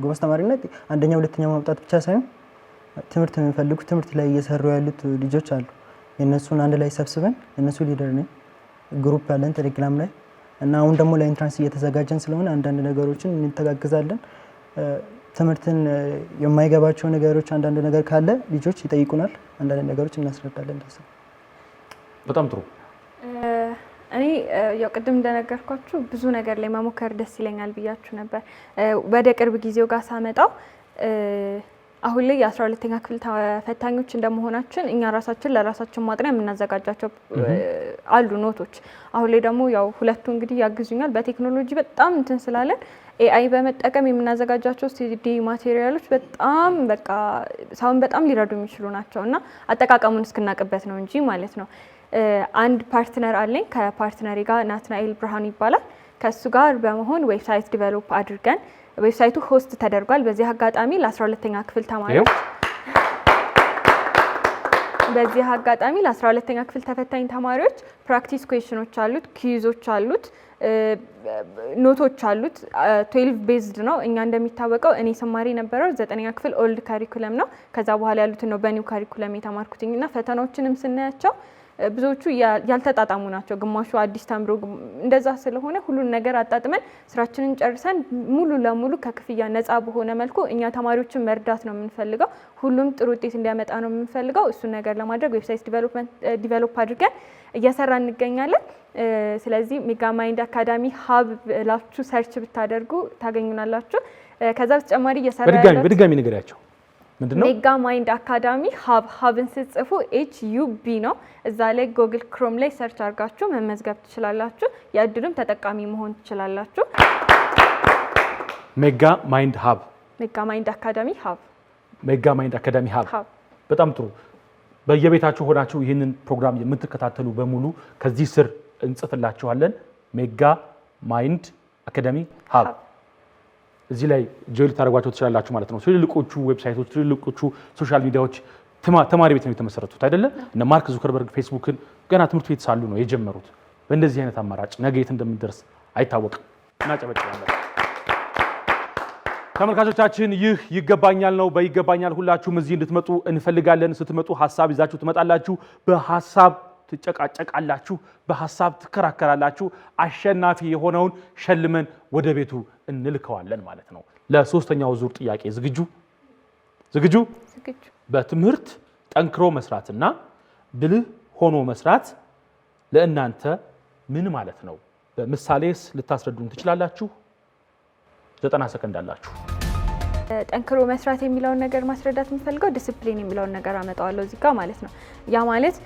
ጎበዝ ተማሪነት አንደኛ ሁለተኛ ማምጣት ብቻ ሳይሆን ትምህርት የሚፈልጉት ትምህርት ላይ እየሰሩ ያሉት ልጆች አሉ። የነሱን አንድ ላይ ሰብስበን የነሱ ሊደር ነኝ። ግሩፕ ያለን ቴሌግራም ላይ እና አሁን ደግሞ ለኢንትራንስ እየተዘጋጀን ስለሆነ አንዳንድ ነገሮችን እንተጋግዛለን። ትምህርትን የማይገባቸው ነገሮች አንዳንድ ነገር ካለ ልጆች ይጠይቁናል። አንዳንድ ነገሮች እናስረዳለን። በጣም ጥሩ። እኔ ያው ቅድም እንደነገርኳችሁ ብዙ ነገር ላይ መሞከር ደስ ይለኛል ብያችሁ ነበር። ወደ ቅርብ ጊዜው ጋር ሳመጣው አሁን ላይ የ12ኛ ክፍል ተፈታኞች እንደመሆናችን እኛ ራሳችን ለራሳችን ማጥናት የምናዘጋጃቸው አሉ ኖቶች። አሁን ላይ ደግሞ ያው ሁለቱ እንግዲህ ያግዙኛል። በቴክኖሎጂ በጣም እንትን ስላለን ኤአይ በመጠቀም የምናዘጋጃቸው ሲዲ ማቴሪያሎች በጣም በቃ ሰውን በጣም ሊረዱ የሚችሉ ናቸው እና አጠቃቀሙን እስክናቅበት ነው እንጂ ማለት ነው። አንድ ፓርትነር አለኝ። ከፓርትነሪ ጋር ናትናኤል ብርሃኑ ይባላል። ከሱ ጋር በመሆን ዌብሳይት ዲቨሎፕ አድርገን ዌብሳይቱ ሆስት ተደርጓል። በዚህ አጋጣሚ ለ12ኛ ክፍል ተማሪዎች ለ12ኛ ክፍል ተፈታኝ ተማሪዎች ፕራክቲስ ኩዌስችኖች አሉት፣ ኪዩዞች አሉት፣ ኖቶች አሉት። 12 ቤዝድ ነው። እኛ እንደሚታወቀው እኔ ስማሪ ነበረው 9ኛ ክፍል ኦልድ ካሪኩለም ነው። ከዛ በኋላ ያሉትን ነው በኒው ካሪኩለም የተማርኩትኝና ፈተናዎችንም ስናያቸው ብዙዎቹ ያልተጣጣሙ ናቸው። ግማሹ አዲስ ተምሮ እንደዛ ስለሆነ ሁሉን ነገር አጣጥመን ስራችንን ጨርሰን ሙሉ ለሙሉ ከክፍያ ነፃ በሆነ መልኩ እኛ ተማሪዎችን መርዳት ነው የምንፈልገው። ሁሉም ጥሩ ውጤት እንዲያመጣ ነው የምንፈልገው። እሱን ነገር ለማድረግ ዌብሳይት ዲቨሎፕ አድርገን እየሰራ እንገኛለን። ስለዚህ ሜጋ ማይንድ አካዳሚ ሀብ ላችሁ ሰርች ብታደርጉ ታገኙናላችሁ። ከዛ በተጨማሪ እየሰራ ያለው በድጋሚ ንገሪያቸው ምንድነው? ሜጋ ማይንድ አካዳሚ ሀብን ስትጽፉ HUB ነው። እዛ ላይ ጉግል ክሮም ላይ ሰርች አድርጋችሁ መመዝገብ ትችላላችሁ። የእድሉም ተጠቃሚ መሆን ትችላላችሁ። ሜጋ ማይንድ ሀብ ሜጋ ማይንድ አካዳሚ ሀብ ሜጋ ማይንድ አካዳሚ ሀብ። በጣም ጥሩ። በየቤታችሁ ሆናችሁ ይህንን ፕሮግራም የምትከታተሉ በሙሉ ከዚህ ስር እንጽፍላችኋለን። ሜጋ ማይንድ አካዳሚ ሀብ እዚህ ላይ ጆይን ታደርጓቸው ትችላላችሁ ማለት ነው። ትልልቆቹ ዌብሳይቶች፣ ትልልቆቹ ሶሻል ሚዲያዎች ተማሪ ቤት ነው የተመሰረቱት አይደለ? እነ ማርክ ዙከርበርግ ፌስቡክን ገና ትምህርት ቤት ሳሉ ነው የጀመሩት። በእንደዚህ አይነት አማራጭ ነገ የት እንደምንደርስ አይታወቅም። እናጨበጭባለን። ተመልካቾቻችን ይህ ይገባኛል ነው። በይገባኛል ሁላችሁም እዚህ እንድትመጡ እንፈልጋለን። ስትመጡ ሀሳብ ይዛችሁ ትመጣላችሁ። በሀሳብ ትጨቃጨቃላችሁ፣ በሀሳብ ትከራከራላችሁ። አሸናፊ የሆነውን ሸልመን ወደ ቤቱ እንልከዋለን ማለት ነው። ለሶስተኛው ዙር ጥያቄ ዝግጁ? በትምህርት ጠንክሮ መስራትና ብልህ ሆኖ መስራት ለእናንተ ምን ማለት ነው? በምሳሌስ ልታስረዱን ትችላላችሁ? 90 ሰከንድ አላችሁ። ጠንክሮ መስራት የሚለውን ነገር ማስረዳት የምፈልገው ዲሲፕሊን የሚለውን ነገር አመጣዋለሁ እዚህ ጋር ማለት ነው። ያ ማለት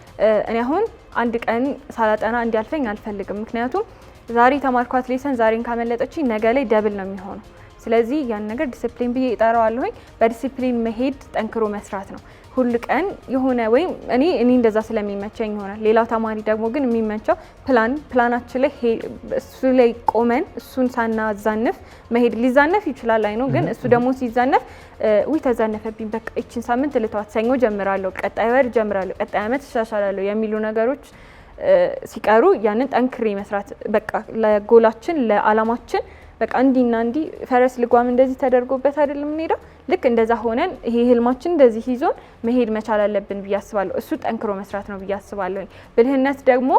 እኔ አሁን አንድ ቀን ሳላጠና እንዲያልፈኝ አልፈልግም። ምክንያቱም ዛሬ ተማርኳት ሌሰን ዛሬን ካመለጠችኝ ነገ ላይ ደብል ነው የሚሆነው። ስለዚህ ያን ነገር ዲሲፕሊን ብዬ እጠራዋለሁኝ። በዲሲፕሊን መሄድ ጠንክሮ መስራት ነው። ሁሉ ቀን የሆነ ወይም እኔ እንደዛ ስለሚመቸኝ ይሆናል። ሌላው ተማሪ ደግሞ ግን የሚመቸው ፕላናችን ላይ እሱ ላይ ቆመን እሱን ሳናዛንፍ መሄድ ሊዛነፍ ይችላል አይ ነው። ግን እሱ ደግሞ ሲዛነፍ ተዛነፈብኝ በቃ እቺን ሳምንት ልተዋት፣ ሰኞ ጀምራለሁ፣ ቀጣይ ወር ጀምራለሁ፣ ቀጣይ አመት እሻሻላለሁ የሚሉ ነገሮች ሲቀሩ ያንን ጠንክሬ መስራት በቃ ለጎላችን ለአላማችን በቃ እንዲና እንዲ ፈረስ ልጓም እንደዚህ ተደርጎበት አይደለም እንሄዳው። ልክ እንደዛ ሆነን ይሄ ህልማችን እንደዚህ ይዞን መሄድ መቻል አለብን ብዬ አስባለሁ። እሱ ጠንክሮ መስራት ነው ብዬ አስባለሁ። ብልህነት ደግሞ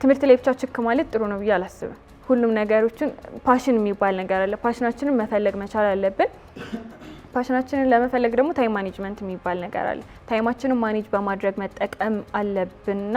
ትምህርት ላይ ብቻ ችክ ማለት ጥሩ ነው ብዬ አላስብም። ሁሉም ነገሮችን ፓሽን የሚባል ነገር አለ። ፓሽናችንን መፈለግ መቻል አለብን። ፓሽናችንን ለመፈለግ ደግሞ ታይም ማኔጅመንት የሚባል ነገር አለ። ታይማችንን ማኔጅ በማድረግ መጠቀም አለብንና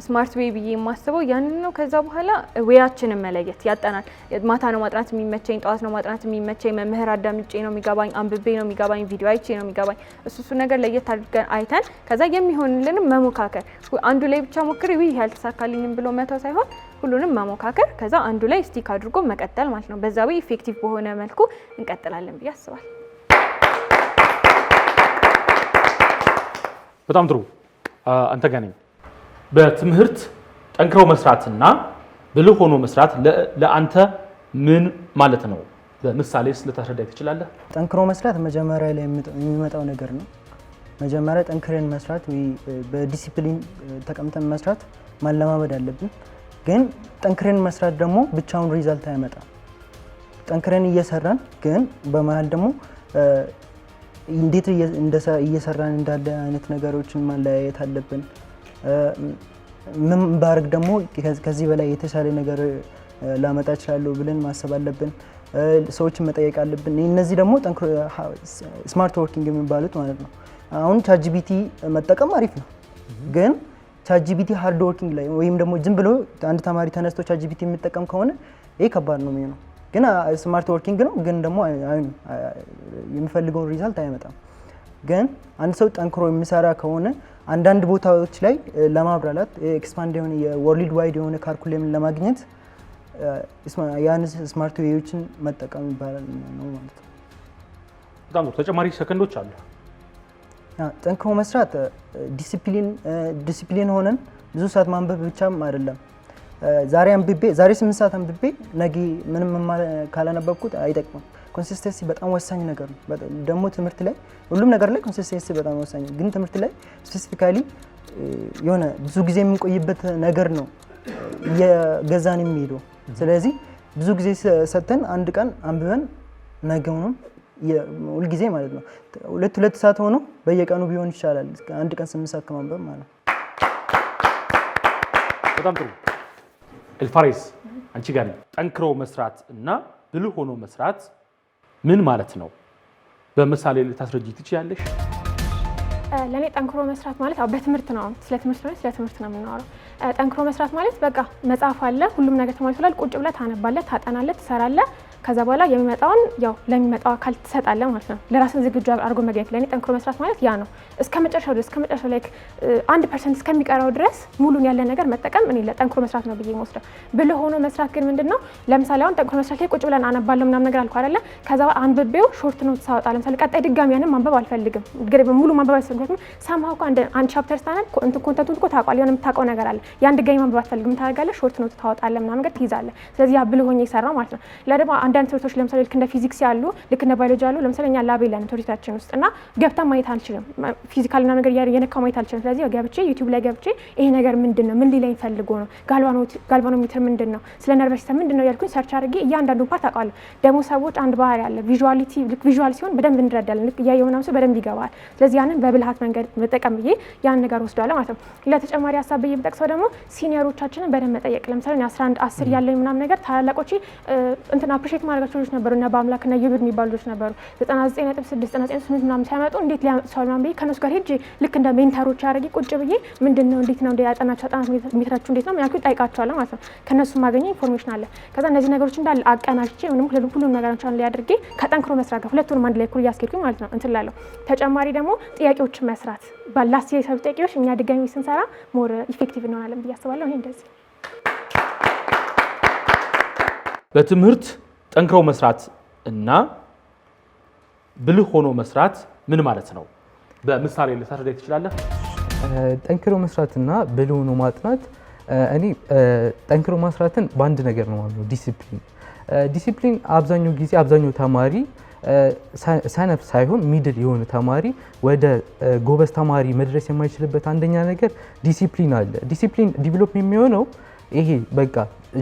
ስማርት ዌይ ብዬ የማስበው ያንን ነው። ከዛ በኋላ ዌያችንን መለየት ያጠናል። ማታ ነው ማጥናት የሚመቸኝ፣ ጠዋት ነው ማጥናት የሚመቸኝ፣ መምህር አዳምጬ ነው የሚገባኝ፣ አንብቤ ነው የሚገባኝ፣ ቪዲዮ አይቼ ነው የሚገባኝ። እሱ ነገር ለየት አድርገን አይተን ከዛ የሚሆንልንም መሞካከር። አንዱ ላይ ብቻ ሞክሬ ይሄ ያልተሳካልኝም ብሎ መተው ሳይሆን ሁሉንም መሞካከር፣ ከዛ አንዱ ላይ ስቲክ አድርጎ መቀጠል ማለት ነው። በዛ ዌይ ኢፌክቲቭ በሆነ መልኩ እንቀጥላለን ብዬ አስባለሁ። በጣም ጥሩ። አንተ ጋር ነኝ። በትምህርት ጠንክሮ መስራትና ብልህ ሆኖ መስራት ለአንተ ምን ማለት ነው? በምሳሌ ልታስረዳኝ ትችላለህ? ጠንክሮ መስራት መጀመሪያ ላይ የሚመጣው ነገር ነው። መጀመሪያ ጠንክረን መስራት ወይ በዲሲፕሊን ተቀምጠን መስራት ማለማመድ አለብን። ግን ጠንክረን መስራት ደግሞ ብቻውን ሪዛልት አያመጣም። ጠንክረን እየሰራን ግን በመሀል ደግሞ እንዴት እየሰራን እንዳለ አይነት ነገሮችን ማለያየት አለብን። ምን ባርግ ደግሞ ከዚህ በላይ የተሻለ ነገር ላመጣ እችላለሁ ብለን ማሰብ አለብን። ሰዎችን መጠየቅ አለብን። እነዚህ ደግሞ ስማርት ወርኪንግ የሚባሉት ማለት ነው። አሁን ቻትጂፒቲ መጠቀም አሪፍ ነው፣ ግን ቻትጂፒቲ ሃርድ ወርኪንግ ላይ ወይም ደግሞ ዝም ብሎ አንድ ተማሪ ተነስቶ ቻትጂፒቲ የሚጠቀም ከሆነ ይሄ ከባድ ነው የሚሆነው። ግን ስማርት ወርኪንግ ነው፣ ግን ደግሞ የሚፈልገውን ሪዛልት አያመጣም። ግን አንድ ሰው ጠንክሮ የሚሰራ ከሆነ አንዳንድ ቦታዎች ላይ ለማብራራት ኤክስፓንድ የሆነ የወርልድ ዋይድ የሆነ ካርኩለም ለማግኘት ያን ስማርት ዌዮችን መጠቀም ይባላል ነው ማለት ነው። በጣም ተጨማሪ ሰከንዶች አሉ። ጠንክሮ መስራት ዲሲፕሊን ሆነን ብዙ ሰዓት ማንበብ ብቻም አይደለም። ዛሬ 8 ሰዓት አንብቤ ነገ ምንም ካላነበብኩት አይጠቅምም። ኮንሲስተንሲ በጣም ወሳኝ ነገር ነው። ደግሞ ትምህርት ላይ ሁሉም ነገር ላይ ኮንሲስተንሲ በጣም ወሳኝ ነው። ግን ትምህርት ላይ ስፔሲፊካሊ የሆነ ብዙ ጊዜ የምንቆይበት ነገር ነው እየገዛን የሚሄደው። ስለዚህ ብዙ ጊዜ ሰጥተን አንድ ቀን አንብበን ነገውንም ሁልጊዜ ማለት ነው 2 ሰዓት ሆኖ በየቀኑ ቢሆን ይሻላል አንድ ቀን 8 ሰዓት ከማንበብ ማለት ነው። በጣም ጥሩ። ኤልፋሬስ አንቺ ጋር ጠንክሮ መስራት እና ብልህ ሆኖ መስራት ምን ማለት ነው? በምሳሌ ልታስረጂ ትችያለሽ? ለኔ ጠንክሮ መስራት ማለት በትምህርት ነው። ስለ ትምህርት ነው የምናወራው። ጠንክሮ መስራት ማለት በቃ መጽሐፍ አለ፣ ሁሉም ነገር ተሟልቷል። ቁጭ ብለህ ታነባለህ፣ ታጠናለህ፣ ትሰራለህ። ከዛ በኋላ የሚመጣውን ያው ለሚመጣው አካል ትሰጣለህ ማለት ነው። ለራስን ዝግጁ አድርጎ መገኘት ለኔ ጠንክሮ መስራት ማለት ያ ነው። እስከ መጨረሻው ድረስ 1% እስከሚቀረው ድረስ ሙሉን ያለ ነገር መጠቀም እኔ ለጠንክሮ መስራት ነው ብዬ የምወስደው። ብልህ ሆኖ መስራት ግን ምንድነው? ለምሳሌ አሁን ጠንክሮ መስራት ላይ ቁጭ ብለን አነባለሁ ምናምን ነገር አልኩ አይደለ? ከዛ አንብቤው ሾርት ኖት ሳወጣ ለምሳሌ ቀጣይ ድጋሚ ያንን ማንበብ አልፈልግም። ሙሉ ማንበብ አልፈልግም። ሳምሃው አንድ ቻፕተር ስታነብ ኮንተንቱን እኮ ታውቃለህ፣ የሆነ የምታውቀው ነገር አለ። ያን ድጋሚ ማንበብ አትፈልግም። ታደርጋለህ፣ ሾርት ኖት ታወጣለህ ምናምን ነገር ትይዛለህ። ስለዚህ ያ ብልህ ሆኜ ይሰራ ማለት ነው። ለደሞ አንዳንድ ትምህርቶች ለምሳሌ ልክ እንደ ፊዚክስ ያሉ ልክ እንደ ባዮሎጂ ያሉ ለምሳሌ እኛ ላብ የለንም ትምህርታችን ውስጥ እና ገብተን ማየት አንችልም። ፊዚካል እና ነገር የነካው ማየት አልችልም። ስለዚህ ገብቼ ዩቲዩብ ላይ ገብቼ ይሄ ነገር ምንድነው ምን ሊለኝ ፈልጎ ነው ጋልቫኖሜትር ምንድነው ስለ ነርቭ ሲስተም ምንድነው ያልኩኝ ሰርች አድርጌ እያንዳንዱ ፓርት አውቃለሁ። ደግሞ ሰዎች አንድ ባህሪ አለ ቪዥዋሊቲ፣ ልክ ቪዥዋል ሲሆን በደንብ እንረዳለን። ልክ እያየው ምናምን ሰው በደንብ ይገባል። ስለዚህ ያንን በብልሃት መንገድ መጠቀም ብዬ ያን ነገር ወስዷል ማለት ነው። ለተጨማሪ ሀሳብ ብዬ ብጠቅሰው ደግሞ ሲኒየሮቻችንን በደንብ መጠየቅ ለምሳሌ 11 10 ያለኝ ምናምን ነገር ታላላቆቼ እንትን አፕሪሼት ኤክስፔክት ማድረጋቸው ልጆች ነበሩ እና በአምላክ እና ይብድ የሚባሉ ልጆች ነበሩ 99.6 99.8 ምናምን ሲያመጡ እንዴት ሊያመጡ ሰው ብዬ ከነሱ ጋር ሄጄ ልክ እንደ ሜንተሮች ያደረጊ ቁጭ ብዬ ምንድነው እንዴት ነው ያጠናቸው አጠናት ሜትራችሁ እንዴት ነው ምናምን ጠይቃቸዋለሁ ማለት ነው። ከነሱ ማገኘው ኢንፎርሜሽን አለ። ከዛ እነዚህ ነገሮች እንዳለ አቀናጅቼ ምንም ሁሉም ነገሮችን ላይ አድርጌ ከጠንክሮ መስራት ጋር ሁለቱንም አንድ ላይ እኩል እያስኬድኩኝ ማለት ነው እንትን ላለሁ። ተጨማሪ ደግሞ ጥያቄዎችን መስራት ባላስ የሰሩ ጥያቄዎች እኛ ድጋሚ ስንሰራ ሞር ኢፌክቲቭ እንሆናለን ብዬ አስባለሁ። ይሄ እንደዚህ በትምህርት ጠንክረው መስራት እና ብልህ ሆኖ መስራት ምን ማለት ነው? በምሳሌ ልታስረዳኝ ትችላለህ? ጠንክሮ መስራትና ብልህ ሆኖ ማጥናት እኔ ጠንክሮ መስራትን በአንድ ነገር ነው ማለት ነው፣ ዲሲፕሊን። ዲሲፕሊን አብዛኛው ጊዜ አብዛኛው ተማሪ ሰነፍ ሳይሆን ሚድል የሆነ ተማሪ ወደ ጎበዝ ተማሪ መድረስ የማይችልበት አንደኛ ነገር ዲሲፕሊን አለ። ዲሲፕሊን ዲቨሎፕ የሚሆነው ይሄ በቃ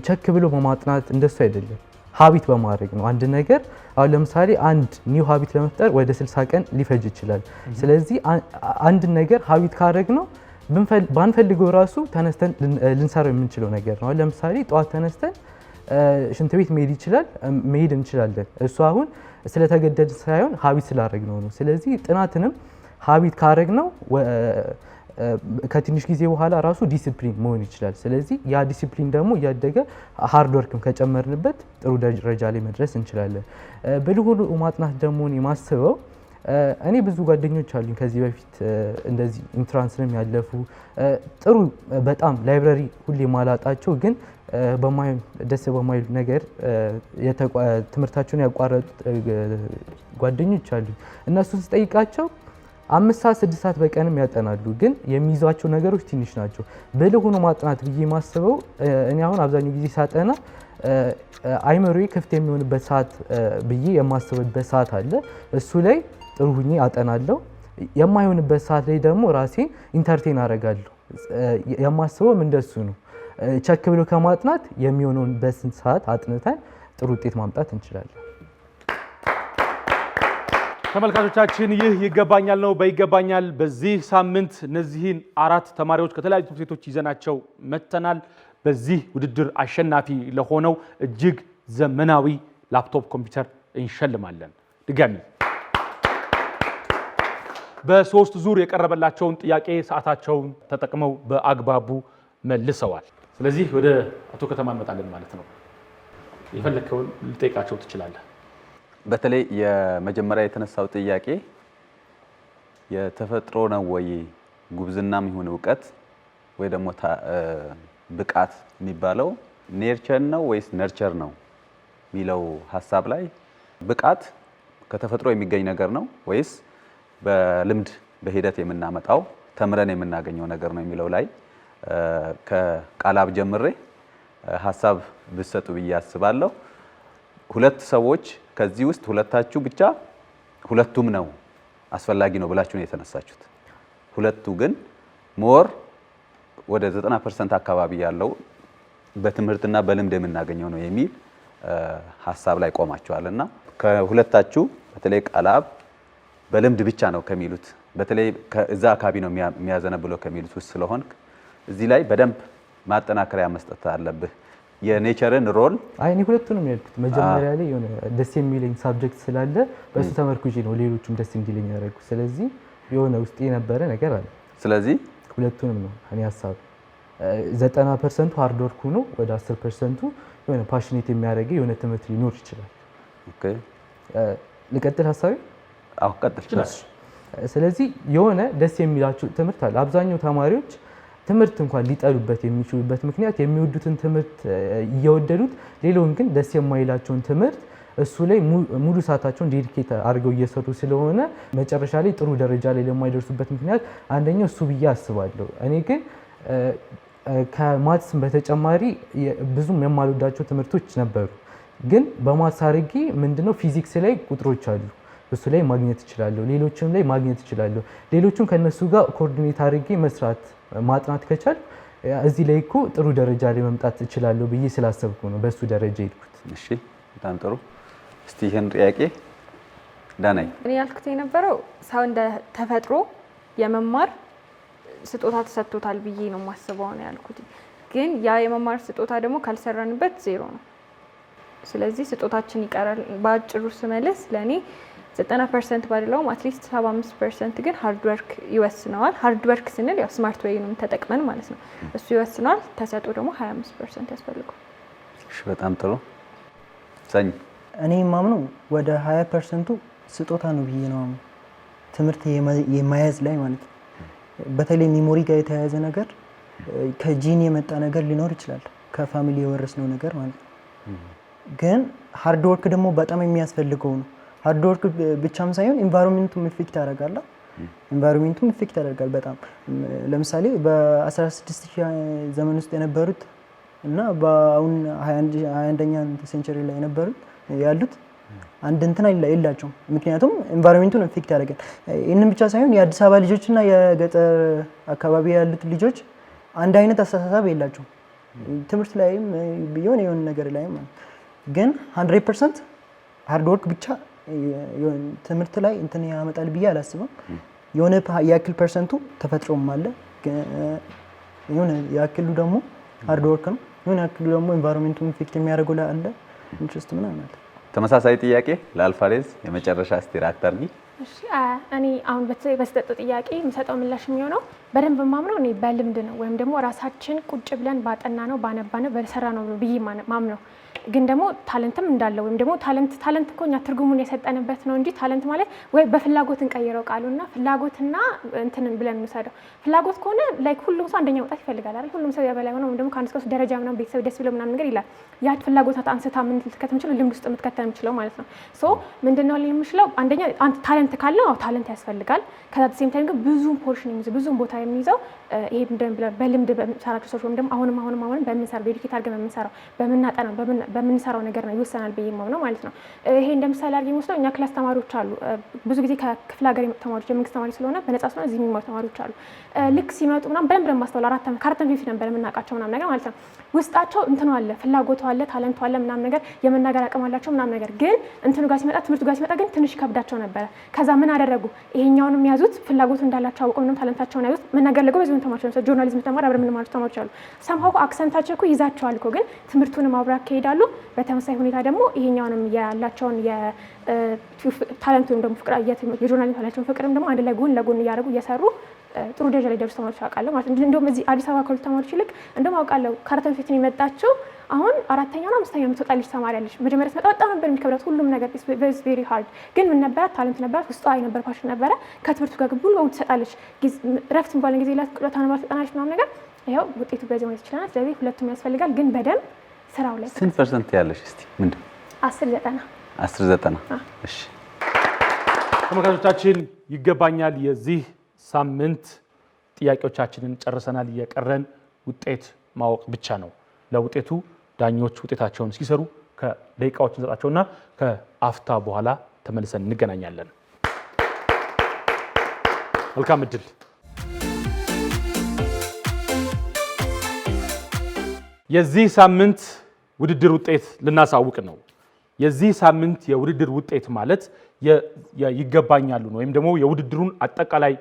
ቸክ ብሎ በማጥናት እንደሱ አይደለም፣ ሀቢት በማድረግ ነው። አንድ ነገር አሁን ለምሳሌ አንድ ኒው ሀቢት ለመፍጠር ወደ 60 ቀን ሊፈጅ ይችላል። ስለዚህ አንድ ነገር ሀቢት ካደረግ ነው ባንፈልገው ራሱ ተነስተን ልንሰራው የምንችለው ነገር ነው። አሁን ለምሳሌ ጠዋት ተነስተን ሽንት ቤት መሄድ እንችላለን። እሱ አሁን ስለተገደድ ሳይሆን ሀቢት ስላደረግ ነው። ስለዚህ ጥናትንም ሀቢት ካደረግ ነው ከትንሽ ጊዜ በኋላ ራሱ ዲሲፕሊን መሆን ይችላል። ስለዚህ ያ ዲሲፕሊን ደግሞ እያደገ ሃርድ ወርክም ከጨመርንበት ጥሩ ደረጃ ላይ መድረስ እንችላለን። ብልህ ሆኖ ማጥናት ደግሞ የማስበው እኔ ብዙ ጓደኞች አሉኝ ከዚህ በፊት እንደዚህ ኢንትራንስንም ያለፉ ጥሩ በጣም ላይብራሪ ሁሌ ማላጣቸው ግን ደስ በማይሉ ነገር ትምህርታቸውን ያቋረጡ ጓደኞች አሉኝ። እነሱን ስጠይቃቸው 5 ሰዓት 6 ሰዓት በቀንም ያጠናሉ፣ ግን የሚይዟቸው ነገሮች ትንሽ ናቸው። ብልህ ሆኖ ማጥናት ብዬ ማስበው እኔ አሁን አብዛኛው ጊዜ ሳጠና አይምሮዬ ክፍት የሚሆንበት ሰዓት ብዬ የማስብበት ሰዓት አለ። እሱ ላይ ጥሩ ሁኜ አጠናለሁ። የማይሆንበት ሰዓት ላይ ደግሞ ራሴን ኢንተርቴን አደርጋለሁ። የማስበውም እንደሱ ነው። ቸክ ብሎ ከማጥናት የሚሆነውን በስንት ሰዓት አጥንተን ጥሩ ውጤት ማምጣት እንችላለን። ተመልካቾቻችን ይህ ይገባኛል ነው። በይገባኛል በዚህ ሳምንት እነዚህን 4 ተማሪዎች ከተለያዩ ትምህርት ቤቶች ይዘናቸው መጥተናል። በዚህ ውድድር አሸናፊ ለሆነው እጅግ ዘመናዊ ላፕቶፕ ኮምፒውተር እንሸልማለን። ድጋሚ በ3 ዙር የቀረበላቸውን ጥያቄ ሰዓታቸውን ተጠቅመው በአግባቡ መልሰዋል። ስለዚህ ወደ አቶ ከተማ እንመጣለን ማለት ነው። የፈለከውን ልጠይቃቸው ትችላለህ። በተለይ የመጀመሪያ የተነሳው ጥያቄ የተፈጥሮ ነው ወይ ጉብዝናም ይሁን እውቀት ወይ ደግሞ ብቃት የሚባለው ኔርቸር ነው ወይስ ነርቸር ነው የሚለው ሀሳብ ላይ ብቃት ከተፈጥሮ የሚገኝ ነገር ነው ወይስ በልምድ በሂደት የምናመጣው ተምረን የምናገኘው ነገር ነው የሚለው ላይ ከቃላብ ጀምሬ ሀሳብ ብሰጡ ብዬ አስባለሁ። ሁለት ሰዎች ከዚህ ውስጥ ሁለታችሁ ብቻ ሁለቱም ነው አስፈላጊ ነው ብላችሁ ነው የተነሳችሁት። ሁለቱ ግን ሞር ወደ 90% አካባቢ ያለው በትምህርትና በልምድ የምናገኘው ነው የሚል ሀሳብ ላይ ቆማችኋልና ከሁለታችሁ በተለይ ቃላብ በልምድ ብቻ ነው ከሚሉት በተለይ ከዛ አካባቢ ነው የሚያዘነብለው ከሚሉት ውስጥ ስለሆን እዚህ ላይ በደንብ ማጠናከሪያ መስጠት አለብህ። የኔቸርን ሮል እኔ ሁለቱንም ያልኩት መጀመሪያ ላይ የሆነ ደስ የሚለኝ ሳብጀክት ስላለ በሱ ተመርኩዤ ነው ሌሎቹም ደስ እንዲለኝ ያደረኩት። ስለዚህ የሆነ ውስጥ የነበረ ነገር አለ። ስለዚህ ሁለቱንም ነው እኔ ሀሳብ 90% ሃርድ ወርክ ሆኖ ወደ 10% የሆነ ፓሽኔት የሚያደርግ የሆነ ትምህርት ሊኖር ይችላል። ኦኬ ልቀጥል ሀሳቤ? አዎ ቀጥል ይችላል። ስለዚህ የሆነ ደስ የሚላቸው ትምህርት አለ። አብዛኛው ተማሪዎች ትምህርት እንኳን ሊጠሉበት የሚችሉበት ምክንያት የሚወዱትን ትምህርት እየወደዱት ሌላውን ግን ደስ የማይላቸውን ትምህርት እሱ ላይ ሙሉ ሰዓታቸውን ዴዲኬት አድርገው እየሰሩ ስለሆነ መጨረሻ ላይ ጥሩ ደረጃ ላይ ለማይደርሱበት ምክንያት አንደኛው እሱ ብዬ አስባለሁ። እኔ ግን ከማትስም በተጨማሪ ብዙም የማልወዳቸው ትምህርቶች ነበሩ። ግን በማትስ አድርጌ ምንድነው ፊዚክስ ላይ ቁጥሮች አሉ፣ እሱ ላይ ማግኘት እችላለሁ፣ ሌሎችም ላይ ማግኘት እችላለሁ። ሌሎቹም ከነሱ ጋር ኮኦርዲኔት አድርጌ መስራት ማጥናት ከቻል እዚህ ላይ እኮ ጥሩ ደረጃ ላይ መምጣት እችላለሁ ብዬ ስላሰብኩ ነው በሱ ደረጃ ሄድኩት። እሺ በጣም ጥሩ። እስቲ ይሄን ጥያቄ ዳናይ። እኔ ያልኩት የነበረው ሰው እንደ ተፈጥሮ የመማር ስጦታ ተሰጥቶታል ብዬ ነው የማስበው ነው ያልኩት። ግን ያ የመማር ስጦታ ደግሞ ካልሰራንበት ዜሮ ነው። ስለዚህ ስጦታችን ይቀራል። በአጭሩ ስመልስ ለእኔ 90% ባደለውም አትሊስት 75% ግን ሃርድ ወርክ ይወስነዋል። ሃርድ ወርክ ስንል ያው ስማርት ዌይንም ተጠቅመን ማለት ነው። እሱ ይወስነዋል። ተሰጥኦ ደግሞ 25% ያስፈልገዋል። እሺ በጣም ጥሩ ሰኝ እኔ የማምነው ወደ 20% ስጦታ ነው ብዬ ነው ትምህርት የማያዝ ላይ ማለት ነው። በተለይ ሚሞሪ ጋር የተያያዘ ነገር ከጂን የመጣ ነገር ሊኖር ይችላል፣ ከፋሚሊ የወረስነው ነገር ማለት ነው። ግን ሃርድ ወርክ ደግሞ በጣም የሚያስፈልገው ነው። ሃርድ ወርክ ብቻም ሳይሆን ኢንቫይሮንመንቱም ኢፌክት ያደርጋል። ኢንቫይሮንመንቱም ኢፌክት ያደርጋል በጣም ለምሳሌ በ16000 ዘመን ውስጥ የነበሩት እና በአሁን 21ኛ ሴንቸሪ ላይ የነበሩት ያሉት አንድ እንትን የላቸውም። ምክንያቱም ኢንቫይሮንመንቱን ኢፌክት ያደርጋል። ይህንን ብቻ ሳይሆን የአዲስ አበባ ልጆችና የገጠር አካባቢ ያሉት ልጆች አንድ አይነት አስተሳሰብ የላቸውም። ትምህርት ላይም ቢሆን የሆነ ነገር ላይም ግን 100% ሃርድ ወርክ ብቻ ትምህርት ላይ እንትን ያመጣል ብዬ አላስብም። የሆነ ያክል ፐርሰንቱ ተፈጥሮም አለ፣ የሆነ ያክሉ ደግሞ ሃርድ ወርክ ነው። የሆነ ያክሉ ደግሞ ኢንቫይሮንመንቱን ኢፌክት የሚያደርገው ላይ አለ ኢንትረስት ምናምን አለ። ተመሳሳይ ጥያቄ ለአልፋሬዝ የመጨረሻ ስቲራክተር ነው። እሺ እኔ አሁን በተሰጠው ጥያቄ የምሰጠው ምላሽ የሚሆነው በደንብ ማምነው እኔ በልምድ ነው ወይም ደግሞ ራሳችን ቁጭ ብለን ባጠና ነው ባነባ ነው በሰራ ነው ብዬ ማምነው። ግን ደግሞ ታለንትም እንዳለው ወይም ደግሞ ታለንት እኮ እኛ ትርጉሙን የሰጠንበት ነው እንጂ ታለንት ማለት ወይ በፍላጎት እንቀይረው ቃሉና ፍላጎትና እንትንን ብለን እንውሰደው። ፍላጎት ከሆነ ላይክ ሁሉም ሰው አንደኛ መውጣት ይፈልጋል አይደል? ሁሉም ሰው የበላይ ሆነ ወይም ደግሞ ከአንድ እስከ 3 ደረጃ ምናምን ቤተሰብ ደስ ብሎ ምናምን ነገር ይላል። ያ ፍላጎት አንስታ ምን ልትከተል የምችለው ልምድ ውስጥ የምትከተል የምችለው ማለት ነው። ሶ ምንድነው ላይ የምችለው አንደኛ ታለንት ካለ ታለንት ያስፈልጋል። ከዛ ሴም ታይም ግን ብዙ ፖርሽን የሚይዘው ብዙ ቦታ የሚይዘው ይሄ በልምድ በምንሰራቸው ሰዎች ወይም ደግሞ አሁንም በምንሰራው ዴዲኬት አድርገን በምንሰራው በምናጠናው በምንሰራው ነገር ነው ይወሰናል ብዬ ነው ማለት ነው። ይሄ እንደ ምሳሌ አድርጌ የምወስደው እኛ ክላስ ተማሪዎች አሉ። ብዙ ጊዜ ከክፍለ ሀገር የመጡ ተማሪዎች የመንግስት ተማሪ ስለሆነ በነጻ ስለሆነ እዚህ የሚማሩ ተማሪዎች አሉ። ልክ ሲመጡ ምናምን በደንብ ለማስተዋል ከአራት ዓመት በፊት ነበር የምናውቃቸው ምናምን ነገር ማለት ነው። ውስጣቸው እንትኑ አለ፣ ፍላጎቱ አለ፣ ታለንቱ አለ ምናምን ነገር የመናገር አቅም አላቸው ምናምን ነገር ግን እንትኑ ጋር ሲመጣ ትምህርቱ ጋር ሲመጣ ግን ትንሽ ይከብዳቸው ነበረ። ከዛ ምን አደረጉ? ይሄኛውንም ያዙት፣ ፍላጎቱ እንዳላቸው አውቀው ምንም ታለንታቸውን ያዙት። መናገር ለጎ በዚህ ተማሪዎች ነው ጆርናሊዝም ተማሪ አብረን የምንማራቸው ተማሪዎች አሉ። ሰምሃው አክሰንታቸው እኮ ይዛቸዋል እኮ ግን ትምህርቱንም አብረው ያካሂዳሉ። በተመሳሳይ ሁኔታ ደግሞ ይሄኛውንም ያላቸውን የታለንት ወይም ደግሞ ፍቅር የጆርናሊዝም ያላቸውን ፍቅርም ደግሞ አንድ ላይ ጎን ለጎን እያደረጉ እየሰሩ ጥሩ ደረጃ ላይ ደርሱ ተማሪዎች አውቃለሁ ማለት ነው። እንደውም እዚህ አዲስ አበባ ካሉ ተማሪዎች ይልቅ እንደውም አውቃለሁ ከአራት ዓመት በፊት ነው የመጣችው። አሁን 4ኛና 5ኛ የምትወጣ ልጅ ተማሪ አለች። መጀመሪያ ስትመጣ በጣም ነበር የሚከብዳት ሁሉም ነገር ኢትስ ቬሪ ሃርድ። ግን ምን ነበራት? ታለንት ነበራት፣ ውስጧ የነበረ ፓሽን ነበረ። ከትምህርቱ ጋር ሙሉ በሙሉ ትሰጣለች። ረፍት እንኳን ጊዜ ላይ ታነባ ትጠናለች ምናምን ነገር ይኸው ውጤቱ በዚህ ማለት ይችላል። ስለዚህ ሁለቱም ያስፈልጋል፣ ግን በደንብ ስራው ላይ ስንት ፐርሰንት ያለሽ? እስቲ ምንድን 10-90 እሺ ተመልካቾቻችን ይገባኛል የዚህ ሳምንት ጥያቄዎቻችንን ጨርሰናል። የቀረን ውጤት ማወቅ ብቻ ነው። ለውጤቱ ዳኞች ውጤታቸውን ሲሰሩ ከደቂቃዎች እንሰጣቸውና ከአፍታ በኋላ ተመልሰን እንገናኛለን። መልካም እድል። የዚህ ሳምንት ውድድር ውጤት ልናሳውቅ ነው። የዚህ ሳምንት የውድድር ውጤት ማለት ይገባኛሉ ነው ወይም ደግሞ የውድድሩን አጠቃላይ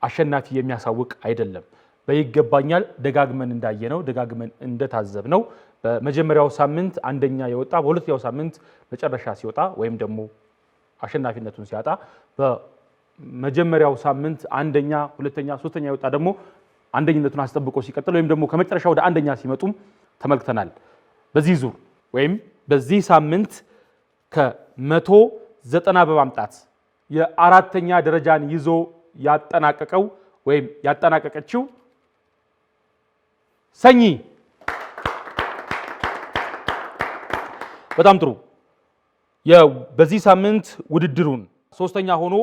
አሸናፊ የሚያሳውቅ አይደለም። በይገባኛል ደጋግመን እንዳየነው ደጋግመን እንደታዘብነው በመጀመሪያው ሳምንት አንደኛ የወጣ በሁለተኛው ሳምንት መጨረሻ ሲወጣ ወይም ደግሞ አሸናፊነቱን ሲያጣ በመጀመሪያው ሳምንት አንደኛ፣ ሁለተኛ፣ ሶስተኛ የወጣ ደግሞ አንደኝነቱን አስጠብቆ ሲቀጥል ወይም ደግሞ ከመጨረሻ ወደ አንደኛ ሲመጡም ተመልክተናል። በዚህ ዙር ወይም በዚህ ሳምንት ከ190 በማምጣት የአራተኛ ደረጃን ይዞ ያጠናቀቀው ወይም ያጠናቀቀችው ሰኚ። በጣም ጥሩ። በዚህ ሳምንት ውድድሩን ሶስተኛ ሆኖ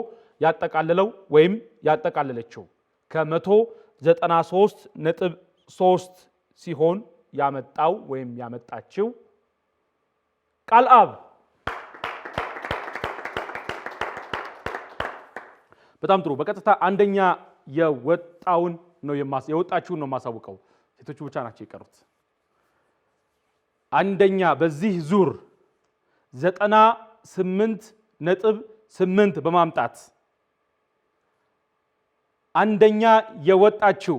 ያጠቃለለው ወይም ያጠቃለለችው ከ193.3 ሲሆን ያመጣው ወይም ያመጣችው ቃልአብ። በጣም ጥሩ። በቀጥታ አንደኛ የወጣችውን ነው የማሳውቀው። ሴቶቹ ብቻ ናቸው የቀሩት። አንደኛ በዚህ ዙር 98.8 በማምጣት አንደኛ የወጣችው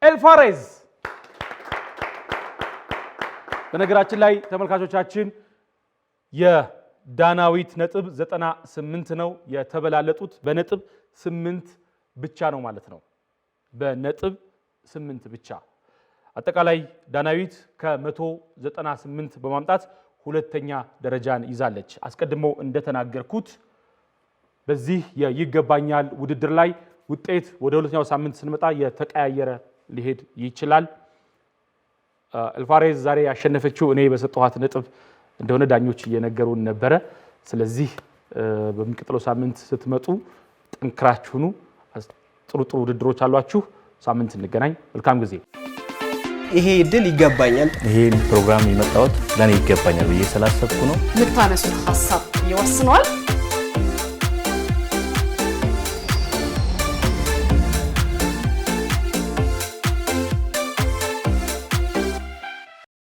ኤልፋሬዝ በነገራችን ላይ ተመልካቾቻችን የዳናዊት ነጥብ 98 ነው። የተበላለጡት በነጥብ 8 ብቻ ነው ማለት ነው። በነጥብ 8 ብቻ አጠቃላይ ዳናዊት ከ198 በማምጣት ሁለተኛ ደረጃን ይዛለች። አስቀድሞ እንደተናገርኩት በዚህ ይገባኛል ውድድር ላይ ውጤት ወደ ሁለተኛው ሳምንት ስንመጣ የተቀያየረ ሊሄድ ይችላል። ኤልፋሬዝ ዛሬ ያሸነፈችው እኔ በሰጠኋት ነጥብ እንደሆነ ዳኞች እየነገሩን ነበረ። ስለዚህ በሚቀጥለው ሳምንት ስትመጡ ጠንክራችሁኑ ጥሩ ውድድሮች አሏችሁ። ሳምንት እንገናኝ። መልካም ጊዜ። ይሄ እድል ይገባኛል። ይሄ ፕሮግራም የመጣሁት ለኔ ይገባኛል ብዬ ስላሰብኩ ነው። የምታነሱት ሀሳብ ይወስነዋል።